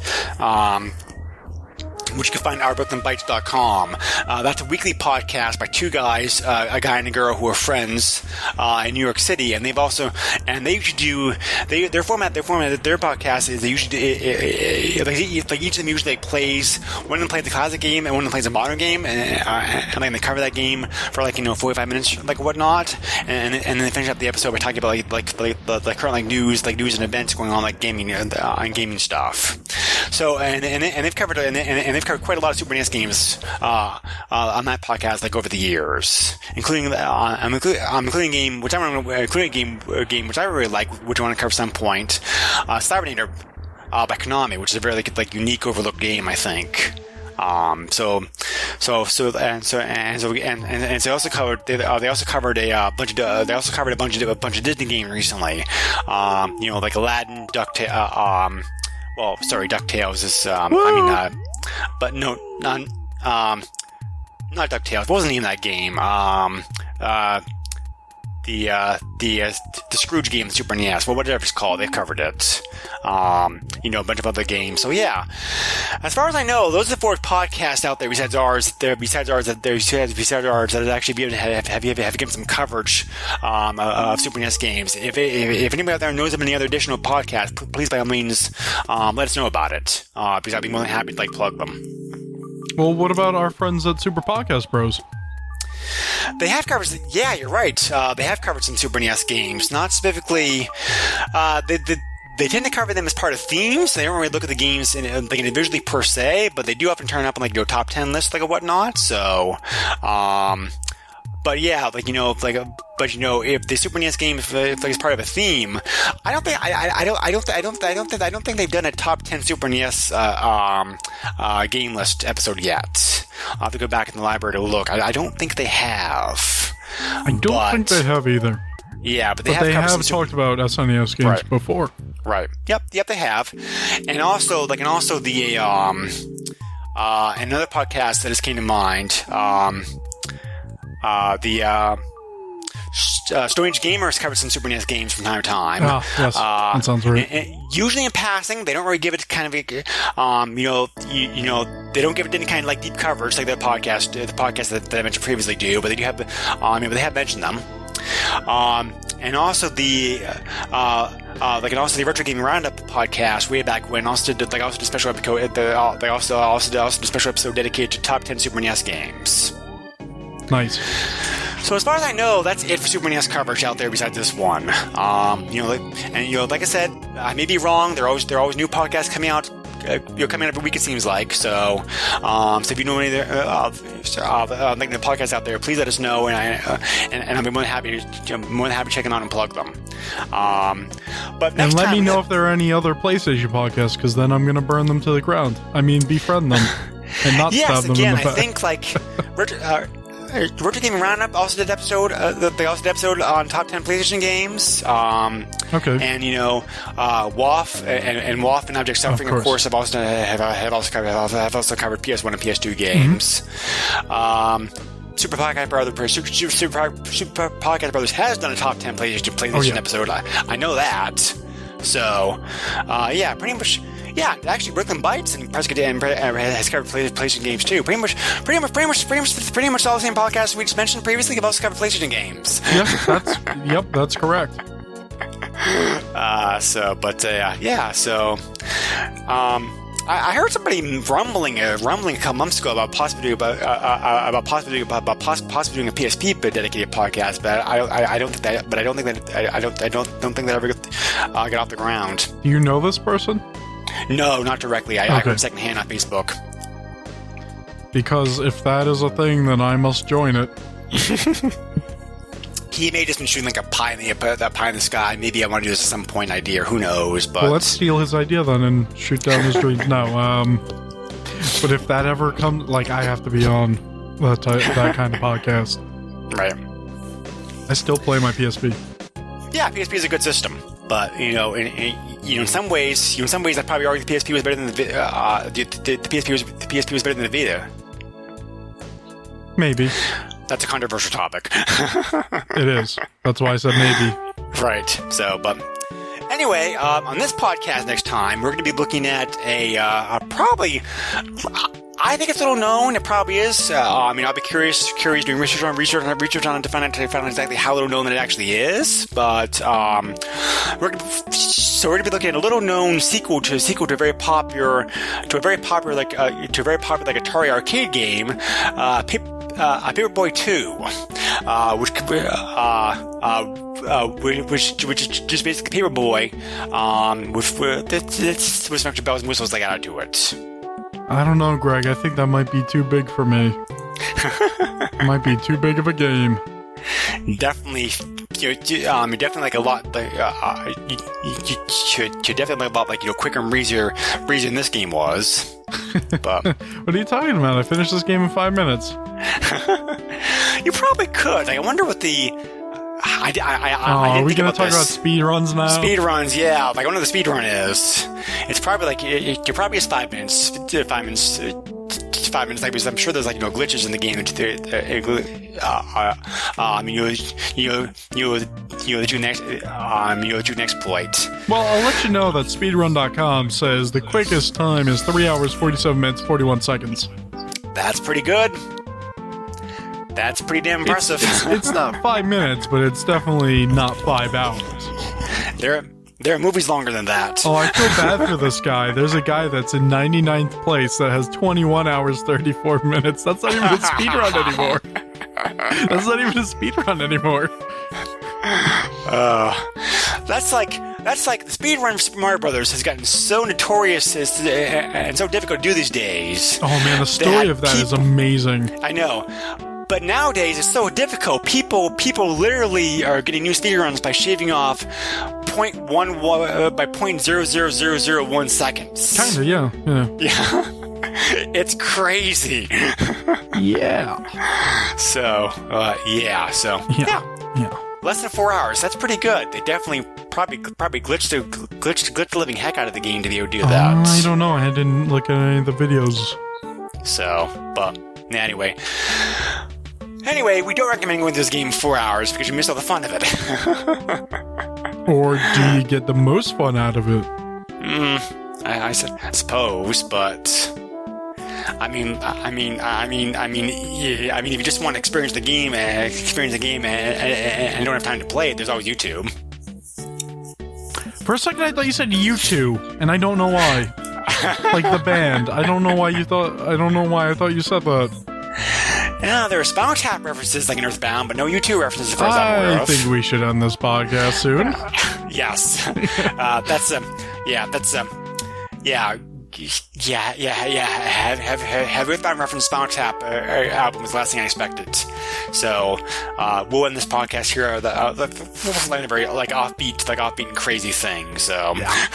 which you can find at OurBrooklynBites.com. That's a weekly podcast by two guys, a guy and a girl who are friends in New York City, and their podcast is they usually like each of them usually plays, one of them plays the classic game and one of them plays a modern game, and they cover that game for 45 minutes like whatnot, and then they finish up the episode by talking about like current news and events going on like gaming and gaming stuff. So and they've covered quite a lot of Super NES games on that podcast like over the years, including including a game which I really like, which I want to cover some point, Cybernator by Konami, which is a very unique overlooked game, I think. So they also covered a bunch of Disney games recently. Like Aladdin, DuckTales. DuckTales is but no, not DuckTales. What was the name of that game? The Scrooge game, the Super NES, whatever it's called, they've covered it. A bunch of other games. So yeah, as far as I know, those are the 4 podcasts out there besides ours that actually have given some coverage of Super NES games. If anybody out there knows of any other additional podcasts, please by all means let us know about it, because I'd be more than happy to plug them. Well, what about our friends at Super Podcast Bros? They have covered. Yeah, you're right. They have covered some Super NES games. Not specifically. They tend to cover them as part of themes. They don't really look at the games individually per se, but they do often turn up on your top 10 list or whatnot. So, but yeah, if the Super NES game is part of a theme, I don't think they've done a top 10 Super NES game list episode yet. I'll have to go back in the library to look. I don't think they have. I don't think they have either. Yeah, but they have talked about SNES games before. Right. Yep, they have. And also the another podcast that just came to mind, Strange Gamers covered some Super NES games from time to time. Oh, yes. That sounds right. Usually in passing, they don't really give it kind of they don't give it any kind of deep coverage like the podcast that I mentioned previously do, but they do have, they have mentioned them. And also the Retro Gaming Roundup podcast way back when also did a special episode. They also did a special episode dedicated to top 10 Super NES games. Nice. So as far as I know, that's it for Super NES coverage out there besides this one. Like I said, I may be wrong. There are always new podcasts coming out. Coming out every week, it seems like. So if you know any of the podcasts out there, please let us know, and I'll be more than happy to check them out and plug them. But next let time, me know if there are any other PlayStation podcasts, because then I'm going to burn them to the ground. I mean, befriend them and not stab them in the back. I think Retro Gaming Roundup also did episode. They also did episode on top 10 PlayStation games. Okay. And WAF and WAF and Object Suffering, of course, have also covered PS1 and PS2 games. Mm-hmm. Super Podcast Brothers has done a top 10 PlayStation episode. I know that. So, pretty much. Yeah, actually, Brooklyn Bites and Prescott has covered PlayStation games too. Pretty much all the same podcasts we just mentioned previously have also covered PlayStation games. That's correct. I heard somebody rumbling a couple months ago about possibly doing a PSP dedicated podcast, but I don't think that ever got off the ground. Do you know this person? No, not directly. I heard secondhand on Facebook. Because if that is a thing, then I must join it. He may have just been shooting a pie in the sky. Maybe I want to do this at some point idea. Who knows? But well, let's steal his idea then and shoot down his dreams. No, but if that ever comes, I have to be on that kind of podcast. Right. I still play my PSP. Yeah, PSP is a good system, but in some ways, I'd probably argue the PSP was better than the PSP was better than the Vita. Maybe. That's a controversial topic. It is. That's why I said maybe. Right. So, but anyway, on this podcast next time, we're going to be looking at I think it's little known. It probably is. I mean, I'll be curious doing research on it to find out exactly how little known it actually is. But we're gonna be looking at a little known sequel to a very popular Atari arcade game, Paperboy 2, which is just basically Paperboy, with some extra bells and whistles they got to it. I don't know, Greg. I think that might be too big for me. It might be too big of a game. Definitely, definitely like a lot. Like, you definitely like a lot like quicker and easier than this game was. But what are you talking about? I finished this game in 5 minutes. You probably could. Like, I wonder what the. Are we going to talk about speed runs now? Speed runs, yeah. Like, I wonder what the speed run is. It's probably like it probably is 5 minutes. 5 minutes. 5 minutes. Like, because I'm sure there's like glitches in the game. That you can exploit. Well, I'll let you know that speedrun.com says the quickest time is 3 hours 47 minutes 41 seconds. That's pretty good. That's pretty damn impressive. It's not 5 minutes, but it's definitely not 5 hours. There are movies longer than that. Oh, I feel bad for this guy. There's a guy that's in 99th place that has 21 hours 34 minutes. That's not even a speedrun anymore. That's not even a speedrun anymore. That's like the speedrun of Super Mario Brothers has gotten so notorious and so difficult to do these days. Oh man, the story of that is amazing. I know. But nowadays, it's so difficult. People literally are getting new speedruns by shaving off 0.000001 seconds. Kinda, yeah. Yeah. It's crazy. Yeah. So, yeah. Less than 4 hours. That's pretty good. They definitely probably glitched the living heck out of the game to be able to do that. I don't know. I didn't look at any of the videos. So, but Anyway, we don't recommend going to this game 4 hours because you miss all the fun of it. Or do you get the most fun out of it? I suppose, but I mean, if you just want to experience the game and don't have time to play it, there's always YouTube. For a second, I thought you said U2, and I don't know why. Like the band. I don't know why I thought you said that. Yeah, there are Spinal Tap references like in Earthbound, but no U2 references as far as I'm aware of. I think we should end this podcast soon. Yes. Have Earthbound reference Spinal Tap album was the last thing I expected. So we'll end this podcast here. We'll find a very offbeat and crazy thing. So. Yeah.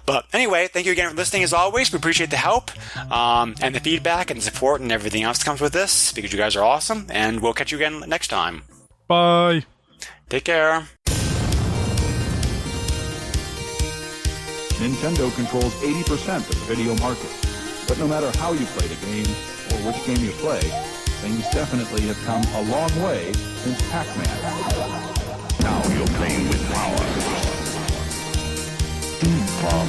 But anyway, thank you again for listening as always. We appreciate the help and the feedback and the support and everything else that comes with this because you guys are awesome. And we'll catch you again next time. Bye. Take care. Nintendo controls 80% of the video market. But no matter how you play the game or which game you play, things definitely have come a long way since Pac-Man. Now you're playing with power. Deep power.